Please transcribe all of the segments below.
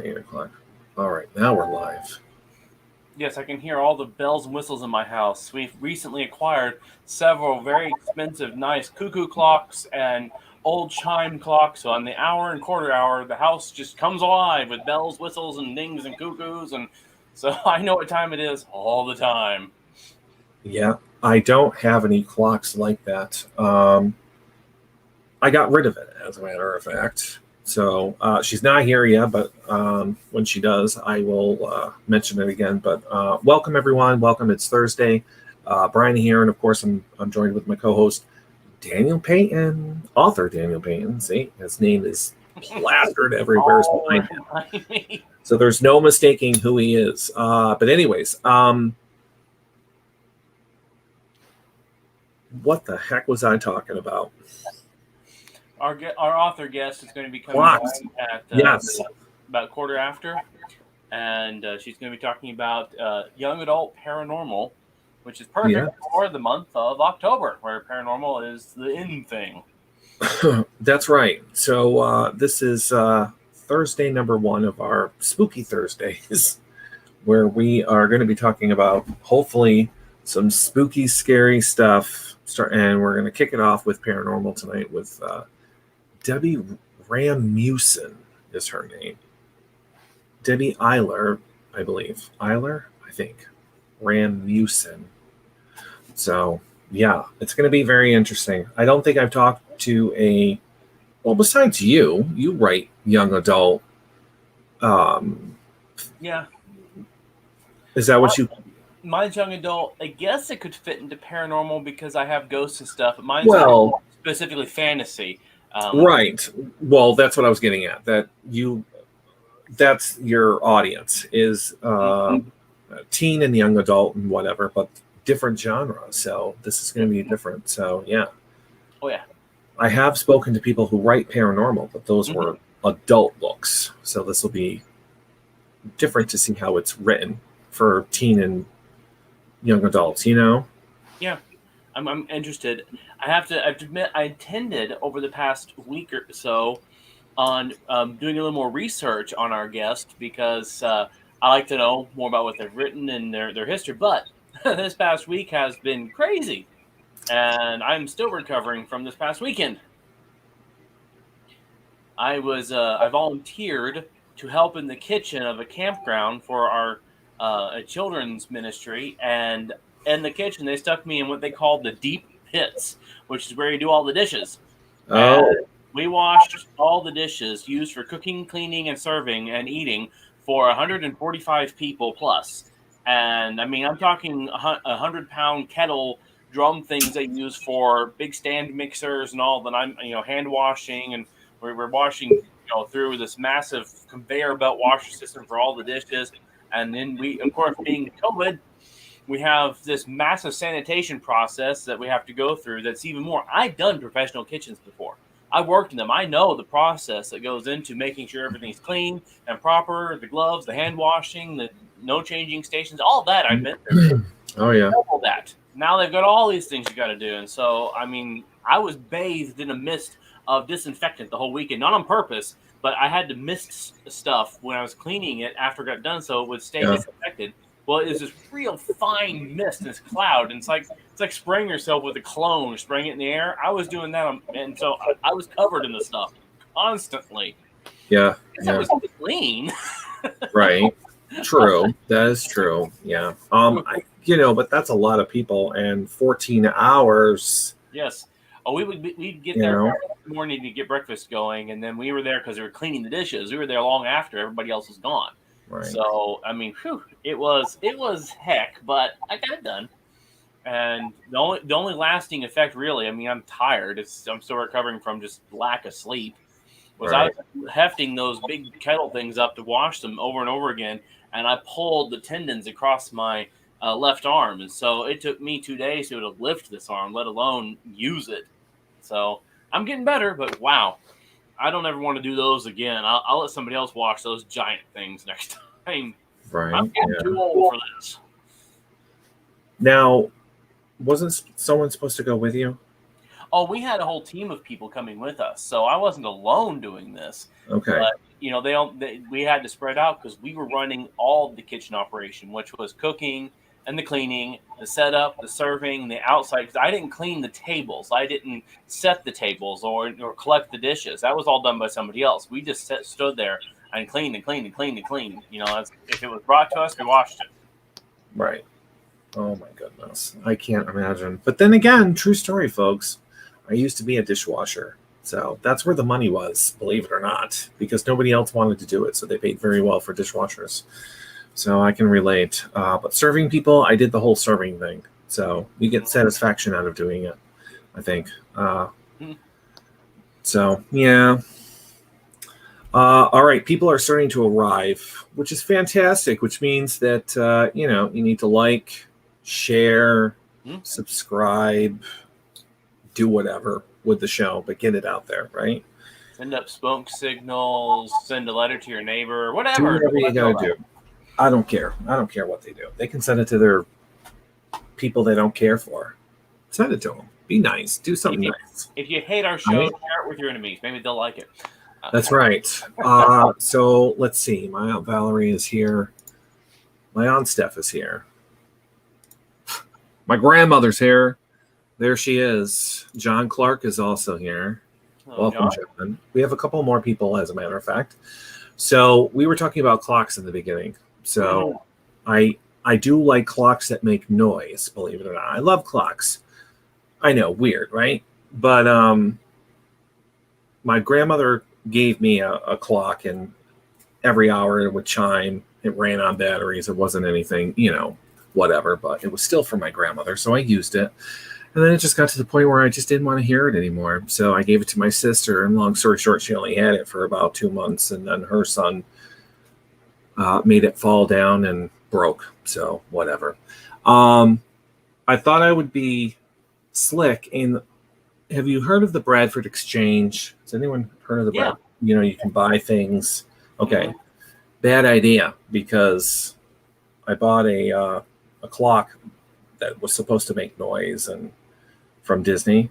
8 o'clock. All right, now we're live. Yes, I can hear all the bells and whistles in my house. We've recently acquired several very expensive, nice cuckoo clocks and old chime clocks. So on the hour and quarter hour, the house just comes alive with bells, whistles, and dings and cuckoos. And so I know what time it is all the time. Yeah, I don't have any clocks like that. I got rid of it, as a matter of fact. So she's not here yet, but when she does, I will mention it again. But welcome, everyone. Welcome. It's Thursday. Brian here, and of course, I'm joined with my co-host Daniel Payton, author Daniel Payton. See, his name is plastered everywhere behind him. So there's no mistaking who he is. But anyways, what the heck was I talking about? Our author guest is going to be coming Clocks. at Yes. about quarter after, and she's going to be talking about young adult paranormal, which is perfect for the month of October, where paranormal is the in thing. That's right. So this is Thursday number 1 of our Spooky Thursdays, where we are going to be talking about hopefully some spooky, scary stuff. And we're going to kick it off with paranormal tonight with Debbie Rasmussen is her name. Debbie Eiler, I believe. Eiler, I think. Rasmussen. So yeah, it's going to be very interesting. I don't think I've talked to besides you write young adult. Yeah. Is that what you? Mine's young adult. I guess it could fit into paranormal because I have ghosts and stuff. But mine's specifically fantasy. Right. Well, that's what I was getting at. That's your audience is teen and young adult and whatever, but different genre. So this is going to be different. So yeah. Oh yeah. I have spoken to people who write paranormal, but those were adult books. So this will be different to see how it's written for teen and young adults, Yeah, I'm interested. I have to admit, I intended over the past week or so on doing a little more research on our guest because I like to know more about what they've written and their history. But this past week has been crazy, and I'm still recovering from this past weekend. I volunteered to help in the kitchen of a campground for our a children's ministry, and in the kitchen they stuck me in what they call the deep pits, which is where you do all the dishes. Oh. And we washed all the dishes used for cooking, cleaning, and serving and eating for 145 people plus. And I mean, I'm talking 100-pound kettle drum things they use for big stand mixers and all that. I'm hand washing, and we're washing through this massive conveyor belt washer system for all the dishes. And then we, of course, being COVID, we have this massive sanitation process that we have to go through that's even more. I've done professional kitchens before. I've worked in them. I know the process that goes into making sure everything's clean and proper, the gloves, the hand washing, the no changing stations, all that I've been through. Oh, yeah. All that. Now they've got all these things you got to do. And so, I mean, I was bathed in a mist of disinfectant the whole weekend, not on purpose, but I had to mist stuff when I was cleaning it after it got done so it would stay disinfected. Well, it was this real fine mist, this cloud, and it's like spraying yourself with a cologne, spraying it in the air. I was doing that, and so I was covered in the stuff constantly. Yeah. It was clean. Right. True. That is true. Yeah. But that's a lot of people, and 14 hours. Yes. Oh, we'd get there in the morning to get breakfast going, and then we were there because we were cleaning the dishes. We were there long after everybody else was gone. Right. So I mean, it was heck, but I got it done. And the only lasting effect, really, I mean, I'm tired. I'm still recovering from just lack of sleep. I was hefting those big kettle things up to wash them over and over again, and I pulled the tendons across my left arm, and so it took me 2 days to lift this arm, let alone use it. So I'm getting better, but wow, I don't ever want to do those again. I'll let somebody else wash those giant things next time. Right. I'm getting too old for this. Now, wasn't someone supposed to go with you? Oh, we had a whole team of people coming with us, so I wasn't alone doing this. Okay. But you know, we had to spread out because we were running all the kitchen operation, which was cooking and the cleaning, the setup, the serving, the outside. Because I didn't clean the tables, I didn't set the tables or collect the dishes. That was all done by somebody else. We just stood there and cleaned and cleaned and cleaned and cleaned. You know, if it was brought to us, we washed it. Right. Oh my goodness. I can't imagine. But then again, true story, folks. I used to be a dishwasher. So that's where the money was, believe it or not, because nobody else wanted to do it. So they paid very well for dishwashers. So I can relate. But serving people, I did the whole serving thing. So you get satisfaction out of doing it, I think. So, yeah. All right. People are starting to arrive, which is fantastic, which means that, you need to like, share, subscribe, do whatever with the show, but get it out there, right? Send up smoke signals, send a letter to your neighbor, whatever. Do whatever you gotta do. I don't care. I don't care what they do. They can send it to their people they don't care for. Send it to them. Be nice. Do something nice. If you hate our show, share it with your enemies. Maybe they'll like it. That's right. So let's see. My Aunt Valerie is here. My Aunt Steph is here. My grandmother's here. There she is. John Clark is also here. Hello, welcome, John. We have a couple more people, as a matter of fact. So we were talking about clocks in the beginning. So I do like clocks that make noise, believe it or not. I love clocks. I know, weird, right? But my grandmother gave me a clock, and every hour it would chime. It ran on batteries. It wasn't anything, whatever, but it was still for my grandmother, so I used it. And then it just got to the point where I just didn't want to hear it anymore. So I gave it to my sister, and long story short, she only had it for about 2 months, and then her son made it fall down and broke. So whatever. I thought I would be slick. And have you heard of the Bradford Exchange? Has anyone heard of the Bradford? You can buy things. Okay. Bad idea, because I bought a clock that was supposed to make noise and from Disney.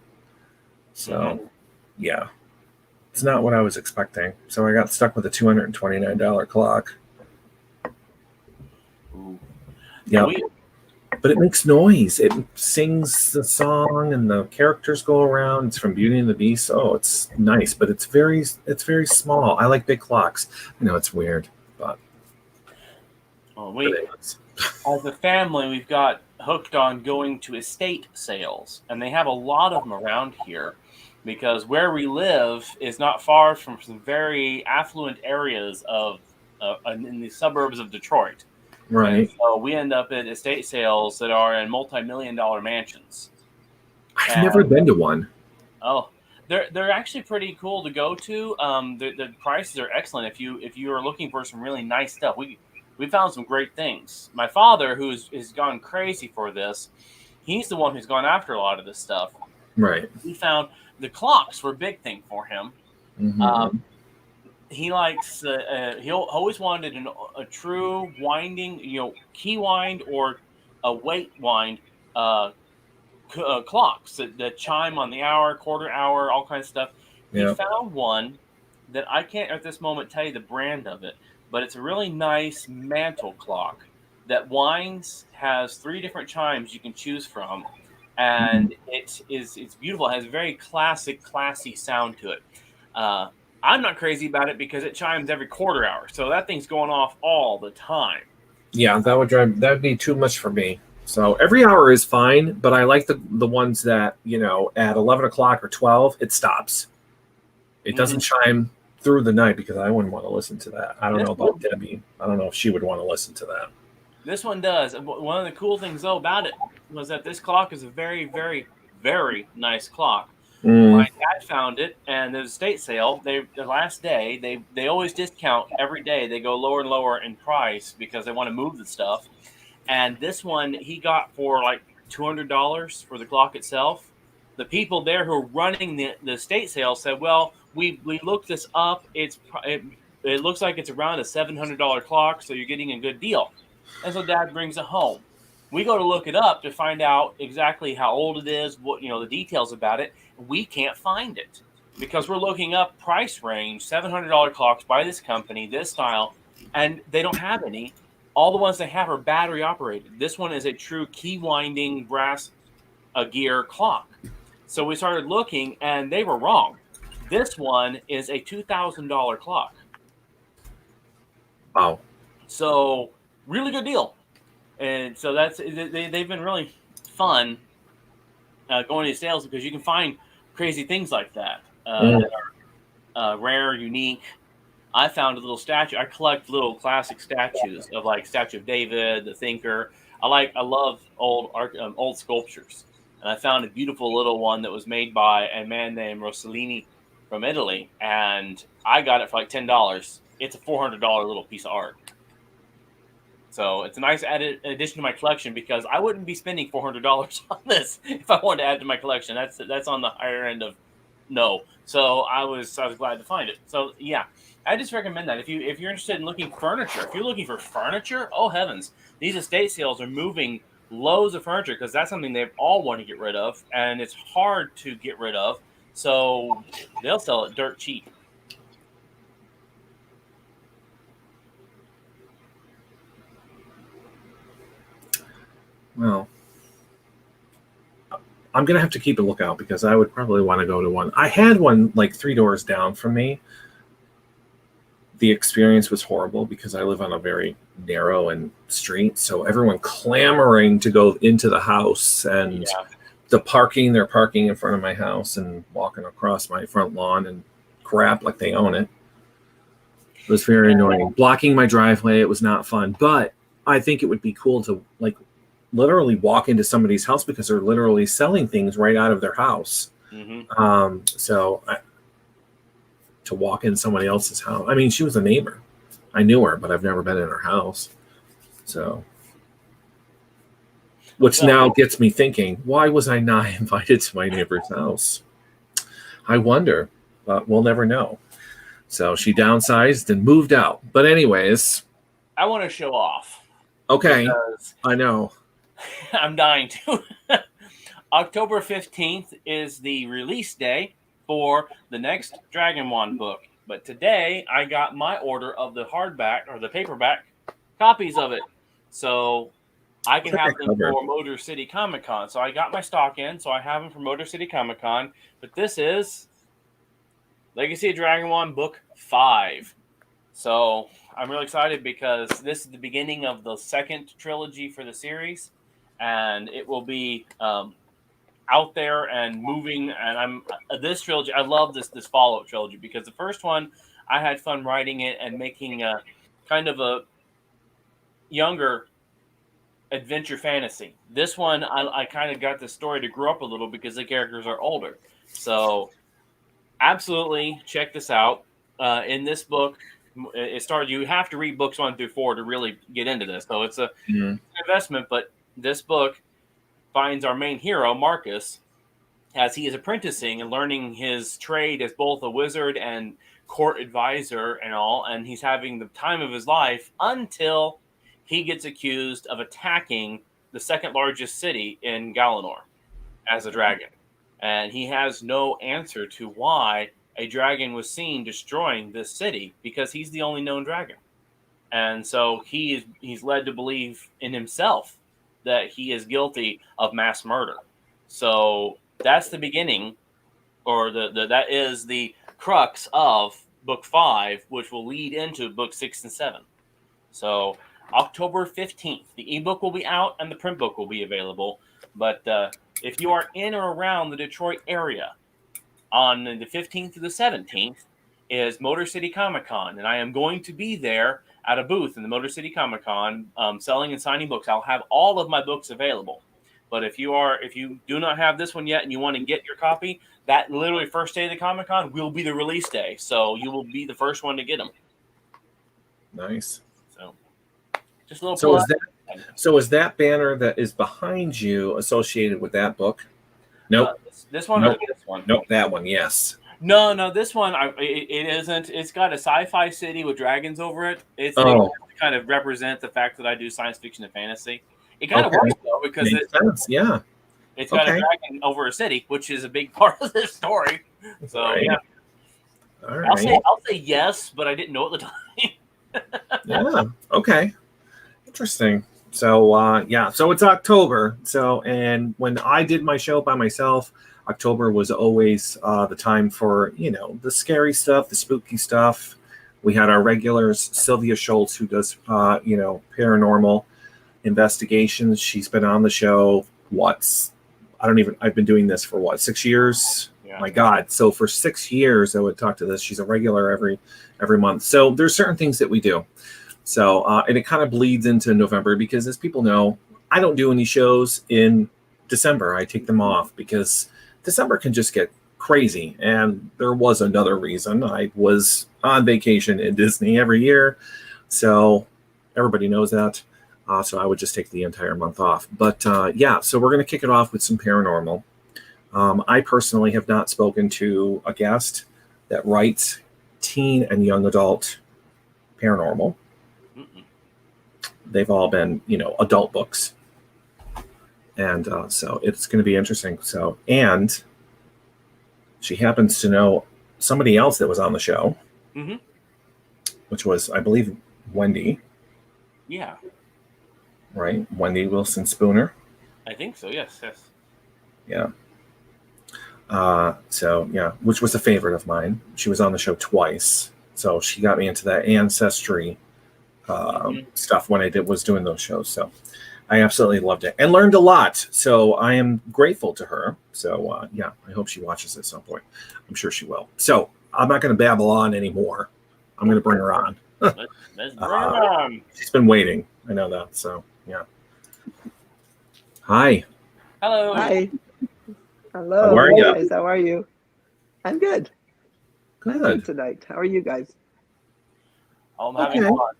So yeah, it's not what I was expecting. So I got stuck with a $229 clock. Yeah. But it makes noise. It sings the song and the characters go around. It's from Beauty and the Beast. Oh, it's nice, but it's very small. I like big clocks. I know it's weird, but as a family, we've got hooked on going to estate sales, and they have a lot of them around here, because where we live is not far from some very affluent areas of in the suburbs of Detroit. Right. And so we end up at estate sales that are in multi-million-dollar mansions. I've never been to one. Oh, they're actually pretty cool to go to. The prices are excellent if you are looking for some really nice stuff. We found some great things. My father, who's gone crazy for this, he's the one who's gone after a lot of this stuff. Right. He found the clocks were a big thing for him. Mm-hmm. He likes. He always wanted a true winding, key wind or a weight wind clocks that chime on the hour, quarter hour, all kinds of stuff. He found one that I can't at this moment tell you the brand of it, but it's a really nice mantle clock that winds, has 3 different chimes you can choose from, and it's beautiful. It has a very classy sound to it. I'm not crazy about it because it chimes every quarter hour, so that thing's going off all the time. Yeah, that'd be too much for me. So every hour is fine, but I like the ones that, at 11 o'clock or 12, it stops. It doesn't chime through the night, because I wouldn't want to listen to that. I don't know about Debbie. I don't know if she would want to listen to that. This one does. One of the cool things, though, about it was that this clock is a very, very, very nice clock. My dad found it, and there's a estate sale. The last day, they always discount every day. They go lower and lower in price because they want to move the stuff. And this one he got for like $200 for the clock itself. The people there who are running the estate sale said, "Well, we looked this up. It looks like it's around a $700 clock, so you're getting a good deal." And so Dad brings it home. We go to look it up to find out exactly how old it is, what the details about it. We can't find it. because we're looking up price range, $700 clocks by this company, this style, and they don't have any. All the ones they have are battery operated. This one is a true key winding brass gear clock. So we started looking, and they were wrong. This one is a $2,000 clock. Wow. So really good deal. And so they've been really fun going to sales because you can find crazy things like that that are rare, unique. I found a little statue. I collect little classic statues of like Statue of David, the Thinker. I love old art, old sculptures, and I found a beautiful little one that was made by a man named Rossellini from Italy, and I got it for like $10. It's a $400 little piece of art. So it's a nice addition to my collection because I wouldn't be spending $400 on this if I wanted to add to my collection. That's on the higher end of no. So I was glad to find it. So yeah, I just recommend that if you're interested in looking furniture, if you're looking for furniture, oh heavens, these estate sales are moving loads of furniture because that's something they all want to get rid of, and it's hard to get rid of. So they'll sell it dirt cheap. Well, I'm going to have to keep a lookout because I would probably want to go to one. I had one like 3 doors down from me. The experience was horrible because I live on a very narrow and street. So everyone clamoring to go into the house, and they're parking in front of my house and walking across my front lawn and crap like they own it. It was very annoying. Blocking my driveway. It was not fun, but I think it would be cool to like literally walk into somebody's house because they're literally selling things right out of their house. Mm-hmm. To walk in somebody else's house. I mean, she was a neighbor. I knew her, but I've never been in her house. So, which now gets me thinking, why was I not invited to my neighbor's house? I wonder, but we'll never know. So she downsized and moved out. But anyways. I want to show off. Okay. I know. I'm dying to. October 15th is the release day for the next Dragon Wand book. But today I got my order of the hardback or the paperback copies of it. So I can have them for Motor City Comic Con. So I got my stock in, so I have them for Motor City Comic Con. But this is Legacy of Dragon Wand Book 5. So I'm really excited because this is the beginning of the second trilogy for the series. And it will be out there and moving. And this trilogy, I love this follow-up trilogy because the first one, I had fun writing it and making a kind of a younger adventure fantasy. This one, I kind of got the story to grow up a little because the characters are older. So absolutely check this out. In this book, it started. You have to read books 1 through 4 to really get into this. So it's an investment. But this book finds our main hero, Marcus, as he is apprenticing and learning his trade as both a wizard and court advisor and all. And he's having the time of his life until he gets accused of attacking the second largest city in Galanor as a dragon. And he has no answer to why a dragon was seen destroying this city because he's the only known dragon. And so he's led to believe in himself that he is guilty of mass murder. So that's the beginning, or that is the crux of book 5, which will lead into book 6 and 7. So October 15th, the ebook will be out and the print book will be available. But if you are in or around the Detroit area, on the 15th to the 17th is Motor City Comic Con, and I am going to be there at a booth in the Motor City Comic Con selling and signing books. I'll have all of my books available. But if you do not have this one yet and you want to get your copy, that literally first day of the Comic Con will be the release day. So you will be the first one to get them. Nice. So just a little. So is that banner that is behind you associated with that book? Nope. This one nope. Or this one? Nope, that one, yes. No, this one it isn't. It's got a sci-fi city with dragons over it. It's to kind of represent the fact that I do science fiction and fantasy. It kind of works though because Makes sense. Yeah. It's got a dragon over a city, which is a big part of this story. So Right. yeah, All right. I'll say yes, but I didn't know at the time. Yeah. Okay. Interesting. So yeah, so it's October. So and when I did my show by myself, October was always the time for the scary stuff, the spooky stuff. We had our regulars, Sylvia Schultz, who does paranormal investigations. She's been on the show. I've been doing this for 6 years. Yeah. My God. So for 6 years, I would talk to this. She's a regular every month. So there's certain things that we do. So, and it kind of bleeds into November because, as people know, I don't do any shows in December. I take them off because December can just get crazy. And there was another reason. I was on vacation in Disney every year. So everybody knows that. So I would just take the entire month off. But yeah, so we're going to kick it off with some paranormal. I personally have not spoken to a guest that writes teen and young adult paranormal. Mm-mm. They've all been, adult books. And so it's going to be interesting. So, and she happens to know somebody else that was on the show, Mm-hmm. which was, I believe, Wendy, Yeah, right? Wendy Wilson Spooner. I think so. Yes, yes. Yeah. So, yeah, which was a favorite of mine. She was on the show twice. So she got me into that ancestry stuff when I was doing those shows. So I absolutely loved it and learned a lot. So I am grateful to her. So yeah, I hope she watches at some point. I'm sure she will. So I'm not going to babble on anymore. I'm going to bring her on. Let's bring her on. She's been waiting. I know that. So yeah. Hi. Hello. Hi. Hello. How are you? Guys, how are you? I'm good. I'm Good. tonight. How are you guys? I'm having Okay. fun.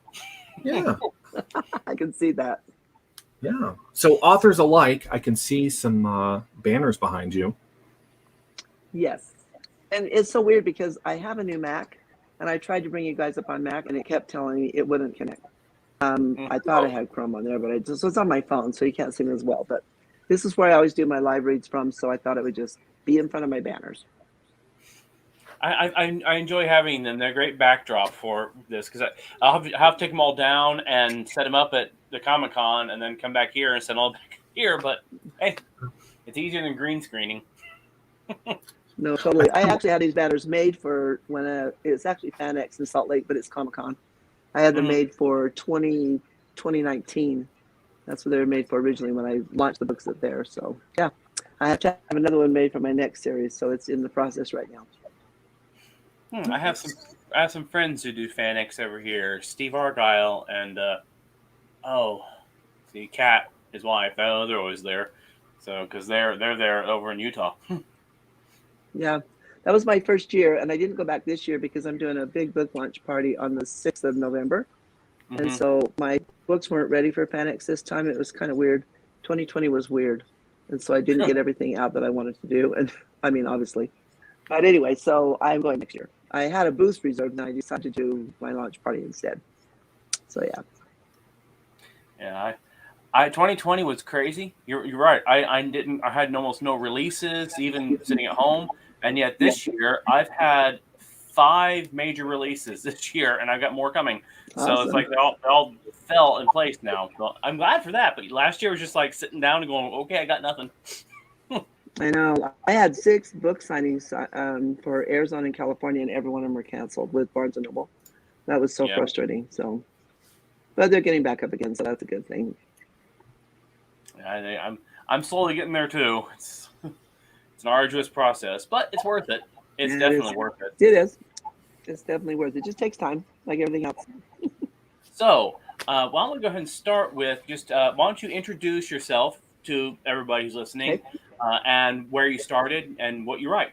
Yeah. I can see that. Yeah. So authors alike, I can see some banners behind you. Yes. And it's so weird because I have a new Mac and I tried to bring you guys up on Mac and it kept telling me it wouldn't connect. I thought I had Chrome on there, but it's on my phone, so you can't see me as well. But this is where I always do my live reads from, so I thought it would just be in front of my banners. I enjoy having them. They're a great backdrop for this because I'll have to take them all down and set them up at the Comic-Con and then come back here and set them all back here. But hey, it's easier than green screening. No, totally. I actually had these banners made for when it's actually FanX in Salt Lake, but it's Comic-Con. I had them made for 2019. That's what they were made for originally when I launched the books up there. So yeah, I have to have another one made for my next series. So it's in the process right now. I have some friends who do FanX over here. Steve Argyle and Kat, his wife. Oh, they're always there. So because they're there over in Utah. Yeah, that was my first year, and I didn't go back this year because I'm doing a big book launch party on the 6th of November. Mm-hmm. And so my books weren't ready for FanX this time. It was kind of weird. 2020 was weird. And so I didn't get everything out that I wanted to do. And I mean, obviously. But anyway, so I'm going next year. I had a booth reserved and I decided to do my launch party instead. So yeah. Yeah, I 2020 was crazy. You're right. I had almost no releases, even sitting at home. And yet this year I've had 5 major releases this year, and I've got more coming. So Awesome. it's like they all fell in place now. So I'm glad for that. But last year was just like sitting down and going, okay, I got nothing. I know. I had 6 book signings for Arizona and California, and every one of them were canceled with Barnes & Noble. That was so frustrating. So, but they're getting back up again, so that's a good thing. I'm slowly getting there too. It's an arduous process, but it's worth it. It's definitely worth it. It is. It's definitely worth it. It just takes time, like everything else. So, why don't we go ahead and start with just why don't you introduce yourself to everybody who's listening, and where you started and what you write.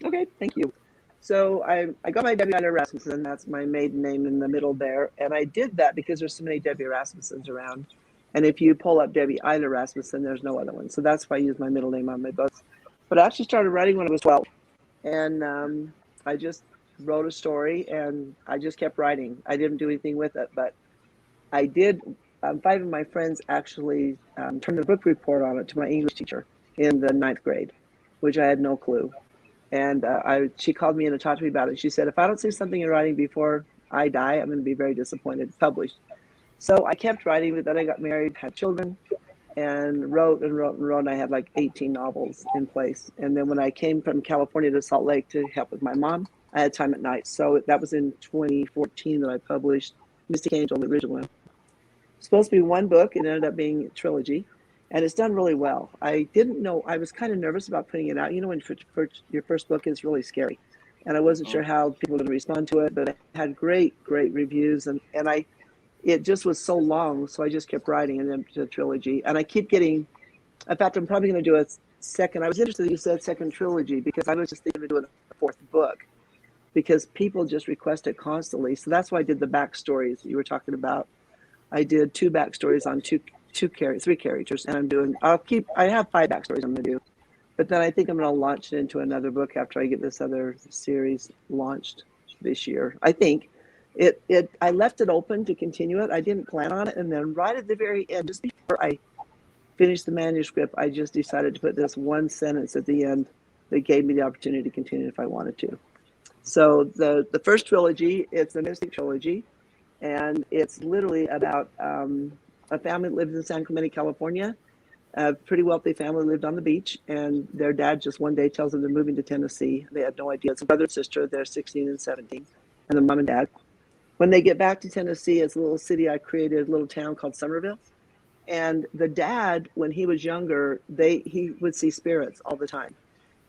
Okay, thank you. So I got my Debbie Eiler Rasmussen. That's my maiden name in the middle there, and I did that because there's so many Debbie Rasmussens around. And if you pull up Debbie Eiler Rasmussen, there's no other one. So that's why I use my middle name on my books. But I actually started writing when I was 12. And I just wrote a story and I just kept writing. I didn't do anything with it, but I did. 5 of my friends actually turned the book report on it to my English teacher in the 9th grade, which I had no clue. And she called me in and talked to me about it. She said, if I don't see something in writing before I die, I'm going to be very disappointed. Published. So I kept writing, but then I got married, had children, and wrote and wrote and wrote. And I had like 18 novels in place. And then when I came from California to Salt Lake to help with my mom, I had time at night. So that was in 2014 that I published Mystic Angel, the original one. Supposed to be one book. It ended up being a trilogy. And it's done really well. I didn't know, I was kind of nervous about putting it out. You know, when your first book is really scary. And I wasn't sure how people were going to respond to it, but it had great reviews. And it just was so long. So I just kept writing and then to a trilogy. And I keep getting, in fact, I'm probably going to do a second. I was interested that you said second trilogy because I was just thinking of doing a fourth book because people just request it constantly. So that's why I did the backstories that you were talking about. I did 2 backstories on 3 characters, and I have 5 backstories I'm going to do, but then I think I'm going to launch it into another book after I get this other series launched this year. I think I left it open to continue it. I didn't plan on it, and then right at the very end, just before I finished the manuscript, I just decided to put this one sentence at the end that gave me the opportunity to continue if I wanted to. So the first trilogy, it's a Mystic trilogy. And it's literally about a family that lived in San Clemente, California. A pretty wealthy family lived on the beach, and their dad just one day tells them they're moving to Tennessee. They had no idea. It's a brother and sister. They're 16 and 17, and the mom and dad. When they get back to Tennessee, it's a little city I created, a little town called Somerville. And the dad, when he was younger, he would see spirits all the time,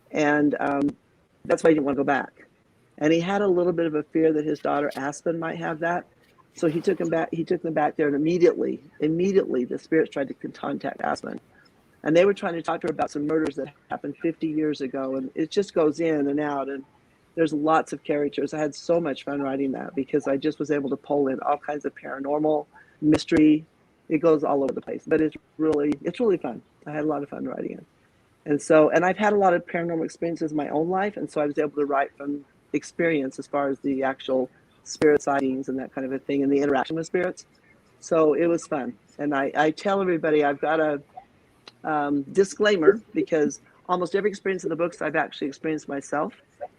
and that's why he didn't want to go back. And he had a little bit of a fear that his daughter Aspen might have that. So he took them back. He took them back there, and immediately, the spirits tried to contact Aspen, and they were trying to talk to her about some murders that happened 50 years ago. And it just goes in and out, and there's lots of characters. I had so much fun writing that because I just was able to pull in all kinds of paranormal mystery. It goes all over the place, but it's really fun. I had a lot of fun writing it, and I've had a lot of paranormal experiences in my own life, and so I was able to write from experience as far as the actual spirit sightings and that kind of a thing and the interaction with spirits. So it was fun. And I tell everybody I've got a disclaimer because almost every experience in the books I've actually experienced myself,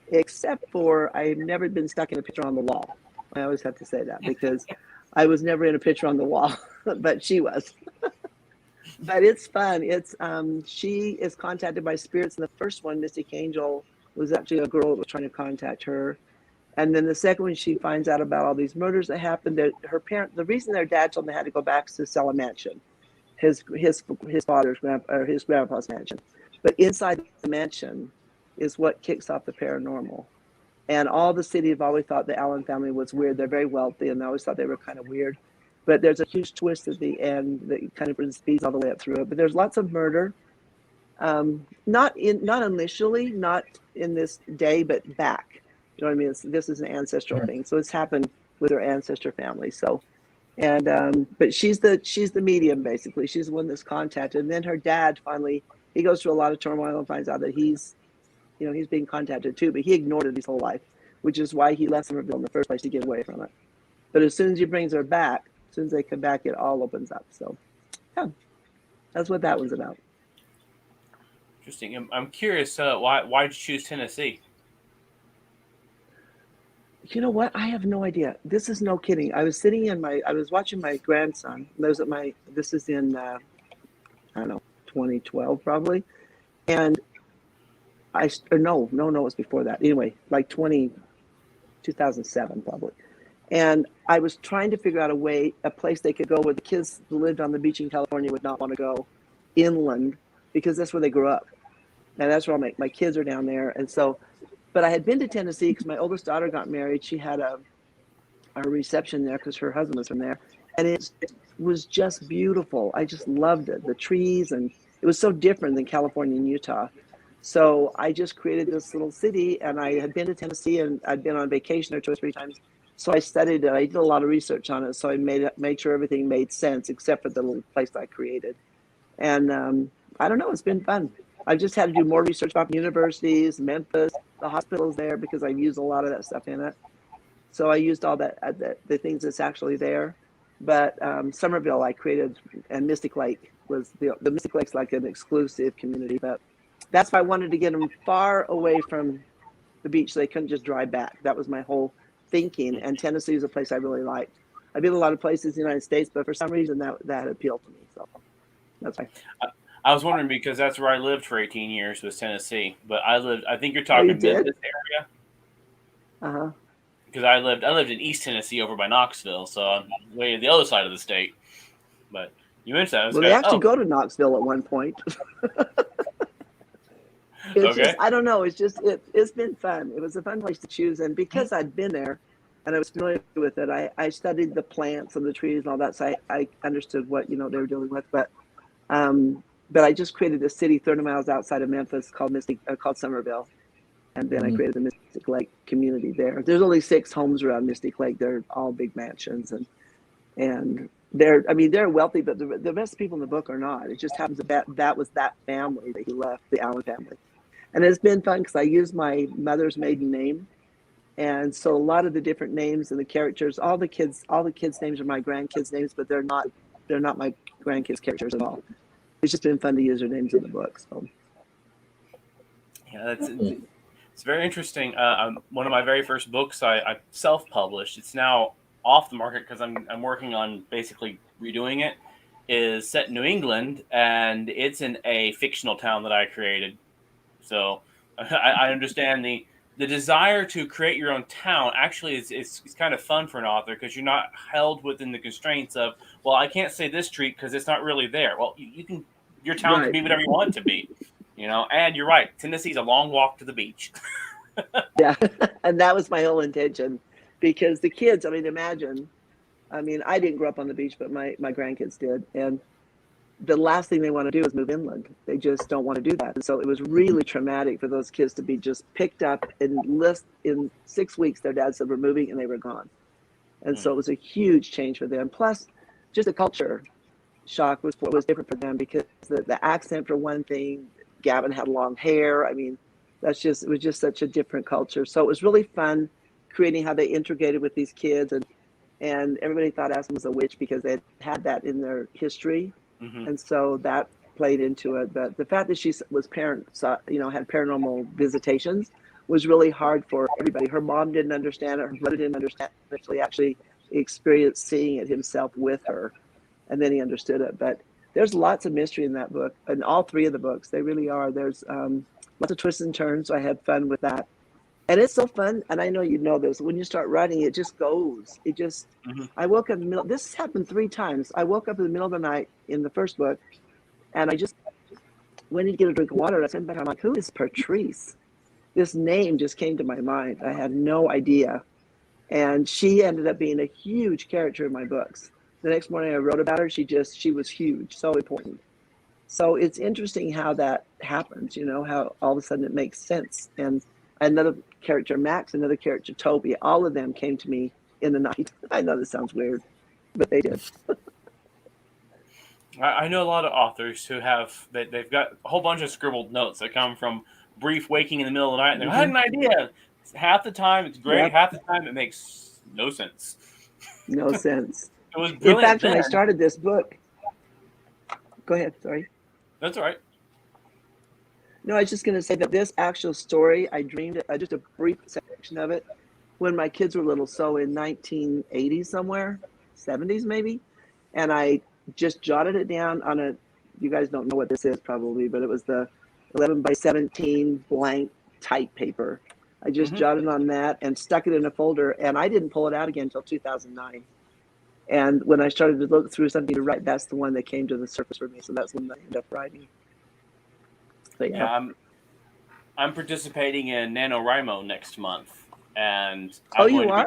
except for I've never been stuck in a picture on the wall. I always have to say that because I was never in a picture on the wall, but she was. But it's fun. It's she is contacted by spirits. And the first one, Mystic Angel, was actually a girl that was trying to contact her. And then the second one, she finds out about all these murders that happened. That the reason their dad told them they had to go back is to sell a mansion, his grandpa's mansion. But inside the mansion is what kicks off the paranormal. And all the city have always thought the Allen family was weird. They're very wealthy, and they always thought they were kind of weird. But there's a huge twist at the end that kind of speeds all the way up through it. But there's lots of murder. Not initially, not in this day, but back. You know what I mean? This is an ancestral thing. So it's happened with her ancestor family. So, and but she's the medium basically. She's the one that's contacted. And then her dad finally, he goes through a lot of turmoil and finds out that he's being contacted too. But he ignored it his whole life, which is why he left Somerville in the first place to get away from it. But as soon as he brings her back, as soon as they come back, it all opens up. So, yeah, that's what that was about. Interesting. I'm curious. Why did you choose Tennessee? You know what? I have no idea. This is no kidding. I was watching my grandson. This is in, I don't know, 2012 probably. And no, it was before that. Anyway, like 2007 probably. And I was trying to figure out a place they could go where the kids who lived on the beach in California would not want to go inland because that's where they grew up. And that's where all my kids are down there. And so, but I had been to Tennessee because my oldest daughter got married. She had a reception there because her husband was from there. And it was just beautiful. I just loved it. The trees, and it was so different than California and Utah. So I just created this little city, and I had been to Tennessee, and I'd been on vacation there 2 or 3 times. So I studied it. I did a lot of research on it. So I made sure everything made sense except for the little place I created. And I don't know, it's been fun. I just had to do more research about universities, Memphis, the hospitals there, because I used a lot of that stuff in it. So I used all that, the things that's actually there. But Somerville I created, and Mystic Lake was the Mystic Lake's like an exclusive community. But that's why I wanted to get them far away from the beach, so they couldn't just drive back. That was my whole thinking. And Tennessee is a place I really liked. I've been in a lot of places in the United States, but for some reason that appealed to me. So that's why. I was wondering because that's where I lived for 18 years was Tennessee. But I think you're Oh, you talking did? Memphis area. Uh-huh. Because I lived in East Tennessee over by Knoxville, so I'm way the other side of the state. But you mentioned that. I was Well, they kind actually of, go to Knoxville at one point. It's okay. just, I don't know. It's just, it's been fun. It was a fun place to choose. And because I'd been there and I was familiar with it, I studied the plants and the trees and all that. So I understood what, they were dealing with. But I just created a city 30 miles outside of Memphis called Somerville. And then I created the Mystic Lake community there. There's only 6 homes around Mystic Lake. They're all big mansions, and they're wealthy, but the rest of the people in the book are not. It just happens that was that family that he left, the Allen family. And it's been fun because I used my mother's maiden name, and so a lot of the different names and the characters, all the kids' names are my grandkids' names, but they're not my grandkids' characters at all. It's just been fun to use their names in the book. So Yeah, it's very interesting. One of my very first books I self-published. It's now off the market because I'm working on basically redoing it. Is set in New England, and it's in a fictional town that I created. So I understand the desire to create your own town actually is kind of fun for an author because you're not held within the constraints of, well, I can't say this street because it's not really there. Well, you can, your town can be whatever you want it to be, and you're right. Tennessee's a long walk to the beach. yeah, and that was my whole intention, because the kids, imagine, I didn't grow up on the beach, but my grandkids did, and the last thing they want to do is move inland. They just don't want to do that. And so it was really traumatic for those kids to be just picked up in 6 weeks. Their dad said we're moving, and they were gone. And so it was a huge change for them. Plus, just the culture shock was different for them, because the accent, for one thing. Gavin had long hair. it was just such a different culture. So it was really fun creating how they integrated with these kids, and everybody thought Aspen was a witch because they had that in their history. Mm-hmm. And so that played into it. But the fact that she was had paranormal visitations was really hard for everybody. Her mom didn't understand it. Her brother didn't understand it until he actually experienced seeing it himself with her. And then he understood it. But there's lots of mystery in that book, and all 3 of the books. They really are. There's lots of twists and turns. So I had fun with that. And it's so fun. And I know you know this. When you start writing, it just goes. I woke up in the middle. This happened 3 times. I woke up in the middle of the night in the first book, and I just went to get a drink of water. And I said back, I'm like, who is Patrice? This name just came to my mind. I had no idea. And she ended up being a huge character in my books. The next morning I wrote about her. She was huge, so important. So it's interesting how that happens, how all of a sudden it makes sense. And another character, Max, another character, Toby, all of them came to me in the night. I know this sounds weird, but they did. I know a lot of authors who they've got a whole bunch of scribbled notes that come from brief waking in the middle of the night, and they go, I had an idea. Half the time it's great, Yep. half the time it makes no sense. No sense. It was In brilliant fact, when I then. started this book, go ahead, sorry. That's all right. No, I was just going to say that this actual story, I dreamed just a brief section of it when my kids were little. So in 1980 somewhere, 70s maybe. And I just jotted it down on you guys don't know what this is probably, but it was the 11 by 17 blank type paper. I just jotted on that and stuck it in a folder, and I didn't pull it out again until 2009. And when I started to look through something to write, that's the one that came to the surface for me. So that's when I ended up writing. But Yeah, I'm participating in NaNoWriMo next month, and you are?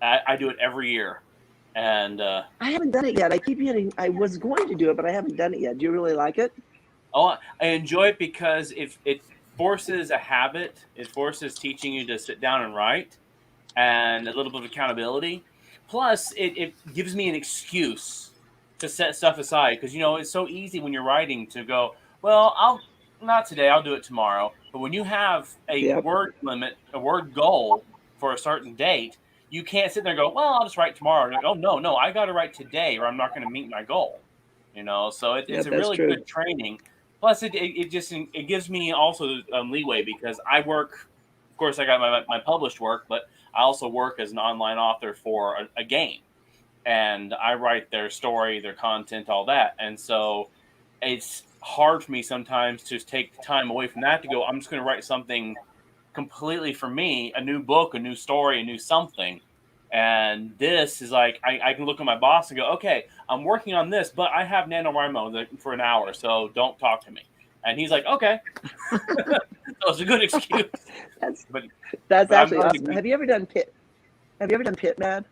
I do it every year, and I haven't done it yet. I keep hearing I was going to do it, but I haven't done it yet. Do you really like it? I enjoy it because if it forces a habit, it forces teaching you to sit down and write, and a little bit of accountability. Plus, it gives me an excuse to set stuff aside because it's so easy when you're writing to go, well, I'll not today, I'll do it tomorrow. But when you have a word limit, a word goal for a certain date, you can't sit there and go, well, I'll just write tomorrow. Like, oh no, I got to write today, or I'm not going to meet my goal. So it's a really good training. Plus, it gives me also leeway because I work of course, I got my published work, but I also work as an online author for a game, and I write their story, their content, all that. And so it's hard for me sometimes to take time away from that to go, I'm just going to write something completely for me, a new book, a new story, a new something. And this is like, I can look at my boss and go, okay, I'm working on this, but I have NaNoWriMo for an hour, so don't talk to me. And he's like, okay. So it's a good excuse. That's but actually awesome. Have you ever done PitMad?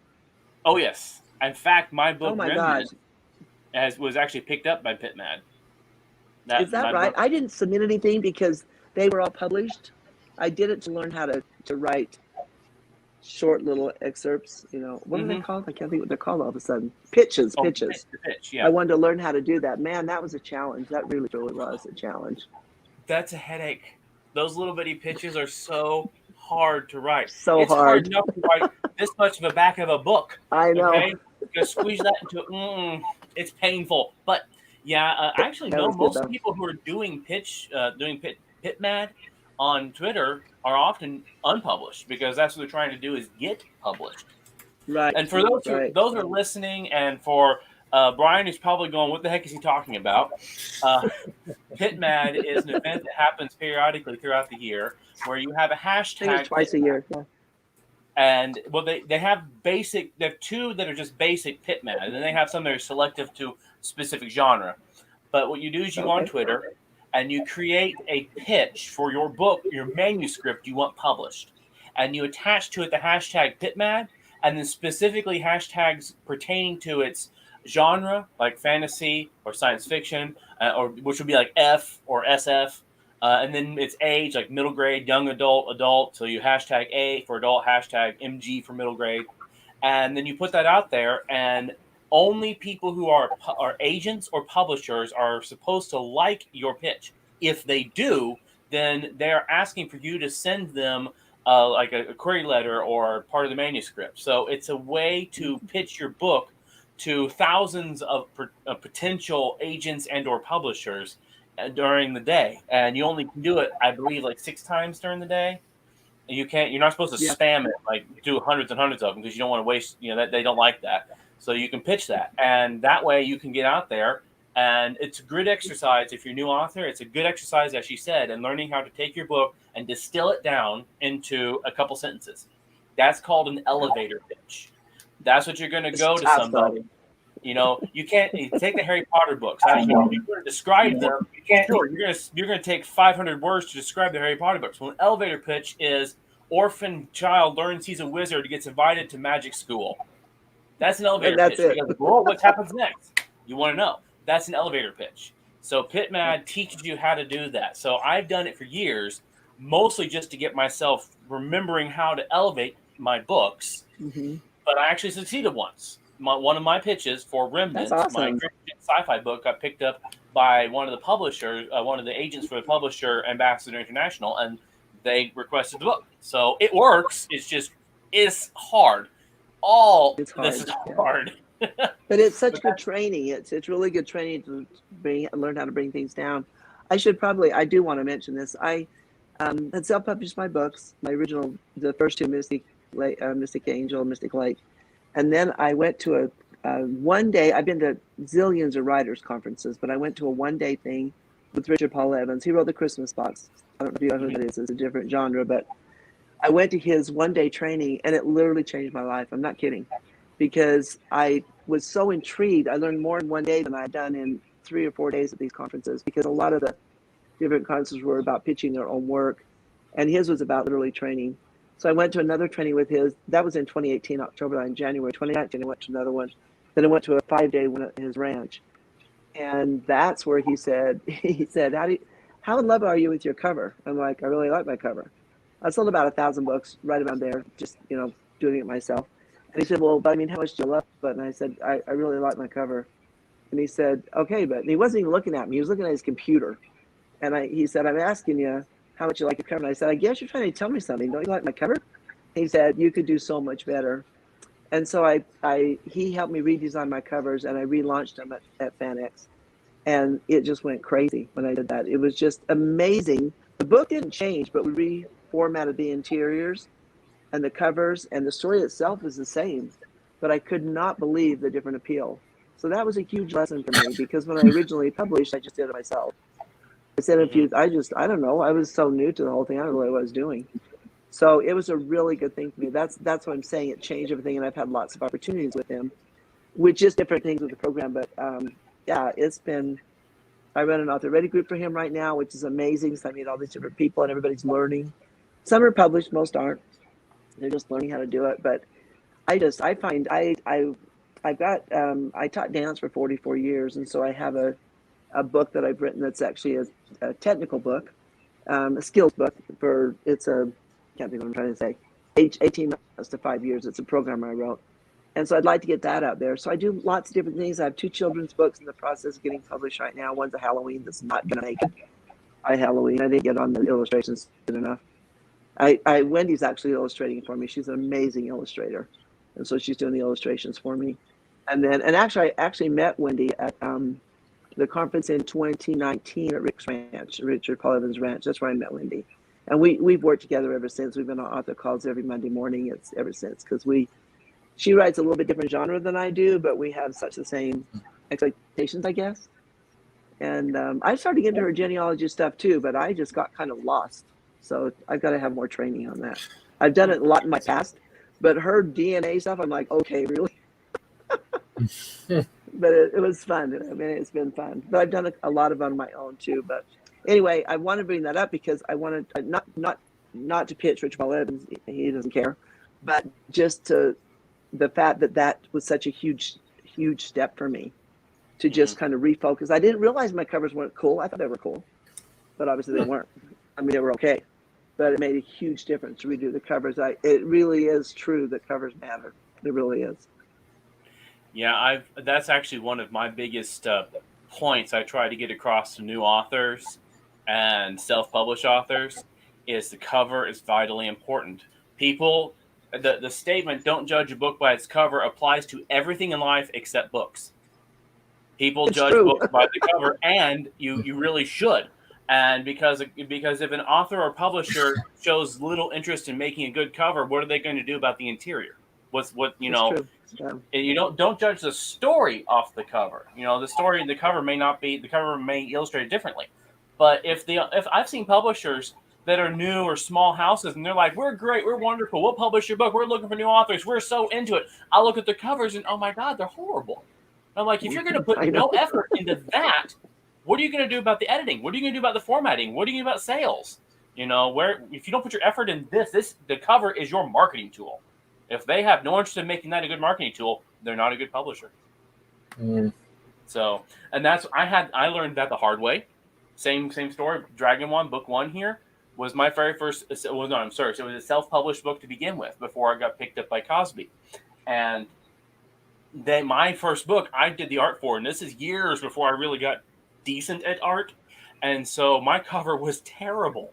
Oh, yes. In fact, my book, Oh my gosh, was actually picked up by PitMad. Is that right? I didn't submit anything because they were all published. I did it to learn how to write short little excerpts. You know, what are they called? I can't think what they're called all of a sudden. Pitches. Pitch, yeah. I wanted to learn how to do that. Man, that was a challenge. That really was a challenge. That's a headache. Those little bitty pitches are so hard to write. It's hard enough to write this much of the back of a book. I know. Okay? You squeeze that into it's painful. But yeah, I actually know most people who are doing PitMad on Twitter are often unpublished because that's what they're trying to do is get published. Right. And for those who are listening, and for Brian who's probably going, what the heck is he talking about? PitMad is an event that happens periodically throughout the year where you have a hashtag. I think it's twice a year. Yeah. And well, they have two that are just basic PitMad, and then they have some that are selective to specific genre. But what you do is you go on Twitter and you create a pitch for your book, your manuscript you want published, and you attach to it the hashtag PitMad, and then specifically hashtags pertaining to its genre, like fantasy or science fiction, or which would be like F or SF. And then it's age, like middle grade, young adult, adult. So you hashtag A for adult, hashtag MG for middle grade. And then you put that out there, and only people who are agents or publishers are supposed to like your pitch. If they do, then they're asking for you to send them like a query letter or part of the manuscript. So it's a way to pitch your book to thousands of potential agents and or publishers during the day, and you only can do it, I believe, like 6 times during the day. And you're not supposed to spam it, like do hundreds and hundreds of them, because you don't want to waste, that they don't like that. So you can pitch that, and that way you can get out there, and it's a good exercise. If you're a new author, it's a good exercise, as she said, in learning how to take your book and distill it down into a couple sentences. That's called an elevator pitch. That's what you're going to go to somebody. You can't take the Harry Potter books. You're going to describe them. You can't. Sure, you're going to take 500 words to describe the Harry Potter books. Well, an elevator pitch is orphan child learns he's a wizard, gets invited to magic school. That's an elevator pitch. You go, well, what happens next? You want to know. That's an elevator pitch. So PitMad teaches you how to do that. So I've done it for years, mostly just to get myself remembering how to elevate my books. Mm-hmm. But I actually succeeded once. One of my pitches for Remnant, my sci-fi book, got picked up by one of the publishers, one of the agents for the publisher, Ambassador International, and they requested the book. So it works. It's hard. This is hard. But it's such good training. It's really good training to learn how to bring things down. I do want to mention this. I had self-published my books, the first two, Mystic Angel, Mystic Lake. And then I went to a one day, I've been to zillions of writers conferences, but I went to a one-day thing with Richard Paul Evans. He wrote The Christmas Box. I don't know if you know who that is. It's a different genre, but I went to his one-day training, and it literally changed my life. I'm not kidding, because I was so intrigued. I learned more in one day than I had done in 3 or 4 days at these conferences, because a lot of the different conferences were about pitching their own work, and his was about literally training. So I went to another training with his. That was in 2018, October. In January 2019, I went to another one. Then I went to a 5-day one at his ranch, and that's where he said, "How in love are you with your cover?" I'm like, "I really like my cover." I sold about 1,000 books right around there, just doing it myself. And he said, "Well, but how much do you love it?" And I said, "I really like my cover." And he said, "Okay," but he wasn't even looking at me. He was looking at his computer, and he said, "I'm asking you how much you like your cover." And I said, "I guess you're trying to tell me something. Don't you like my cover?" He said, "You could do so much better." And so he helped me redesign my covers, and I relaunched them at FanX. And it just went crazy when I did that. It was just amazing. The book didn't change, but we format of the interiors and the covers, and the story itself is the same, but I could not believe the different appeal. So that was a huge lesson for me, because when I originally published, I just did it myself. I said a few, I don't know, I was so new to the whole thing, I don't know what I was doing. So it was a really good thing for me. That's what I'm saying. It changed everything, and I've had lots of opportunities with him, with just different things with the program. But yeah, it's been. I run an author ready group for him right now, which is amazing. So I meet all these different people, and everybody's learning. Some are published, most aren't. They're just learning how to do it. But I find I've got I taught dance for 44 years, and so I have a book that I've written that's actually a technical book, a skills book for can't think of what I'm trying to say, 18 months to 5 years. It's a program I wrote. And so I'd like to get that out there. So I do lots of different things. I have 2 children's books in the process of getting published right now. One's a Halloween that's not going to make it. Halloween. I didn't get on the illustrations good enough. Wendy's actually illustrating for me. She's an amazing illustrator. And so she's doing the illustrations for me. And actually, I actually met Wendy at the conference in 2019 at Richard Paul Evans Ranch. That's where I met Wendy. And we've worked together ever since. We've been on author calls every Monday morning. It's ever since, because she writes a little bit different genre than I do, but we have such the same expectations, I guess. And I started getting into her genealogy stuff too, but I just got kind of lost. So I've got to have more training on that. I've done it a lot in my past, but her DNA stuff, I'm like, okay, really? But it was fun. I mean, it's been fun. But I've done a lot of on my own too. But anyway, I want to bring that up because I wanted not to pitch Rich Paul Evans. He doesn't care, but just to the fact that was such a huge step for me to just kind of refocus. I didn't realize my covers weren't cool. I thought they were cool, but obviously they weren't. I mean, they were okay, but it made a huge difference to redo the covers. It really is true that covers matter. It really is. Yeah, that's actually one of my biggest points I try to get across to new authors and self-published authors is the cover is vitally important. People, the statement, don't judge a book by its cover, applies to everything in life except books. People judge books by the cover, and you really should. And because if an author or publisher shows little interest in making a good cover, what are they going to do about the interior? Yeah. You don't judge the story off the cover. The cover may illustrate it differently. But if I've seen publishers that are new or small houses and they're like, we're great, we're wonderful, we'll publish your book, we're looking for new authors, we're so into it. I look at the covers and oh my God, they're horrible. I'm like, if you're going to put no effort into that, what are you going to do about the editing? What are you going to do about the formatting? What are you going to do about sales? If you don't put your effort in the cover is your marketing tool. If they have no interest in making that a good marketing tool, they're not a good publisher. So, and I learned that the hard way. Same story. Dragon One, book 1 here was my very first. Well, no, I'm sorry. So it was a self-published book to begin with before I got picked up by Cosby, and then my first book I did the art for, and this is years before I really got decent at art, and so my cover was terrible.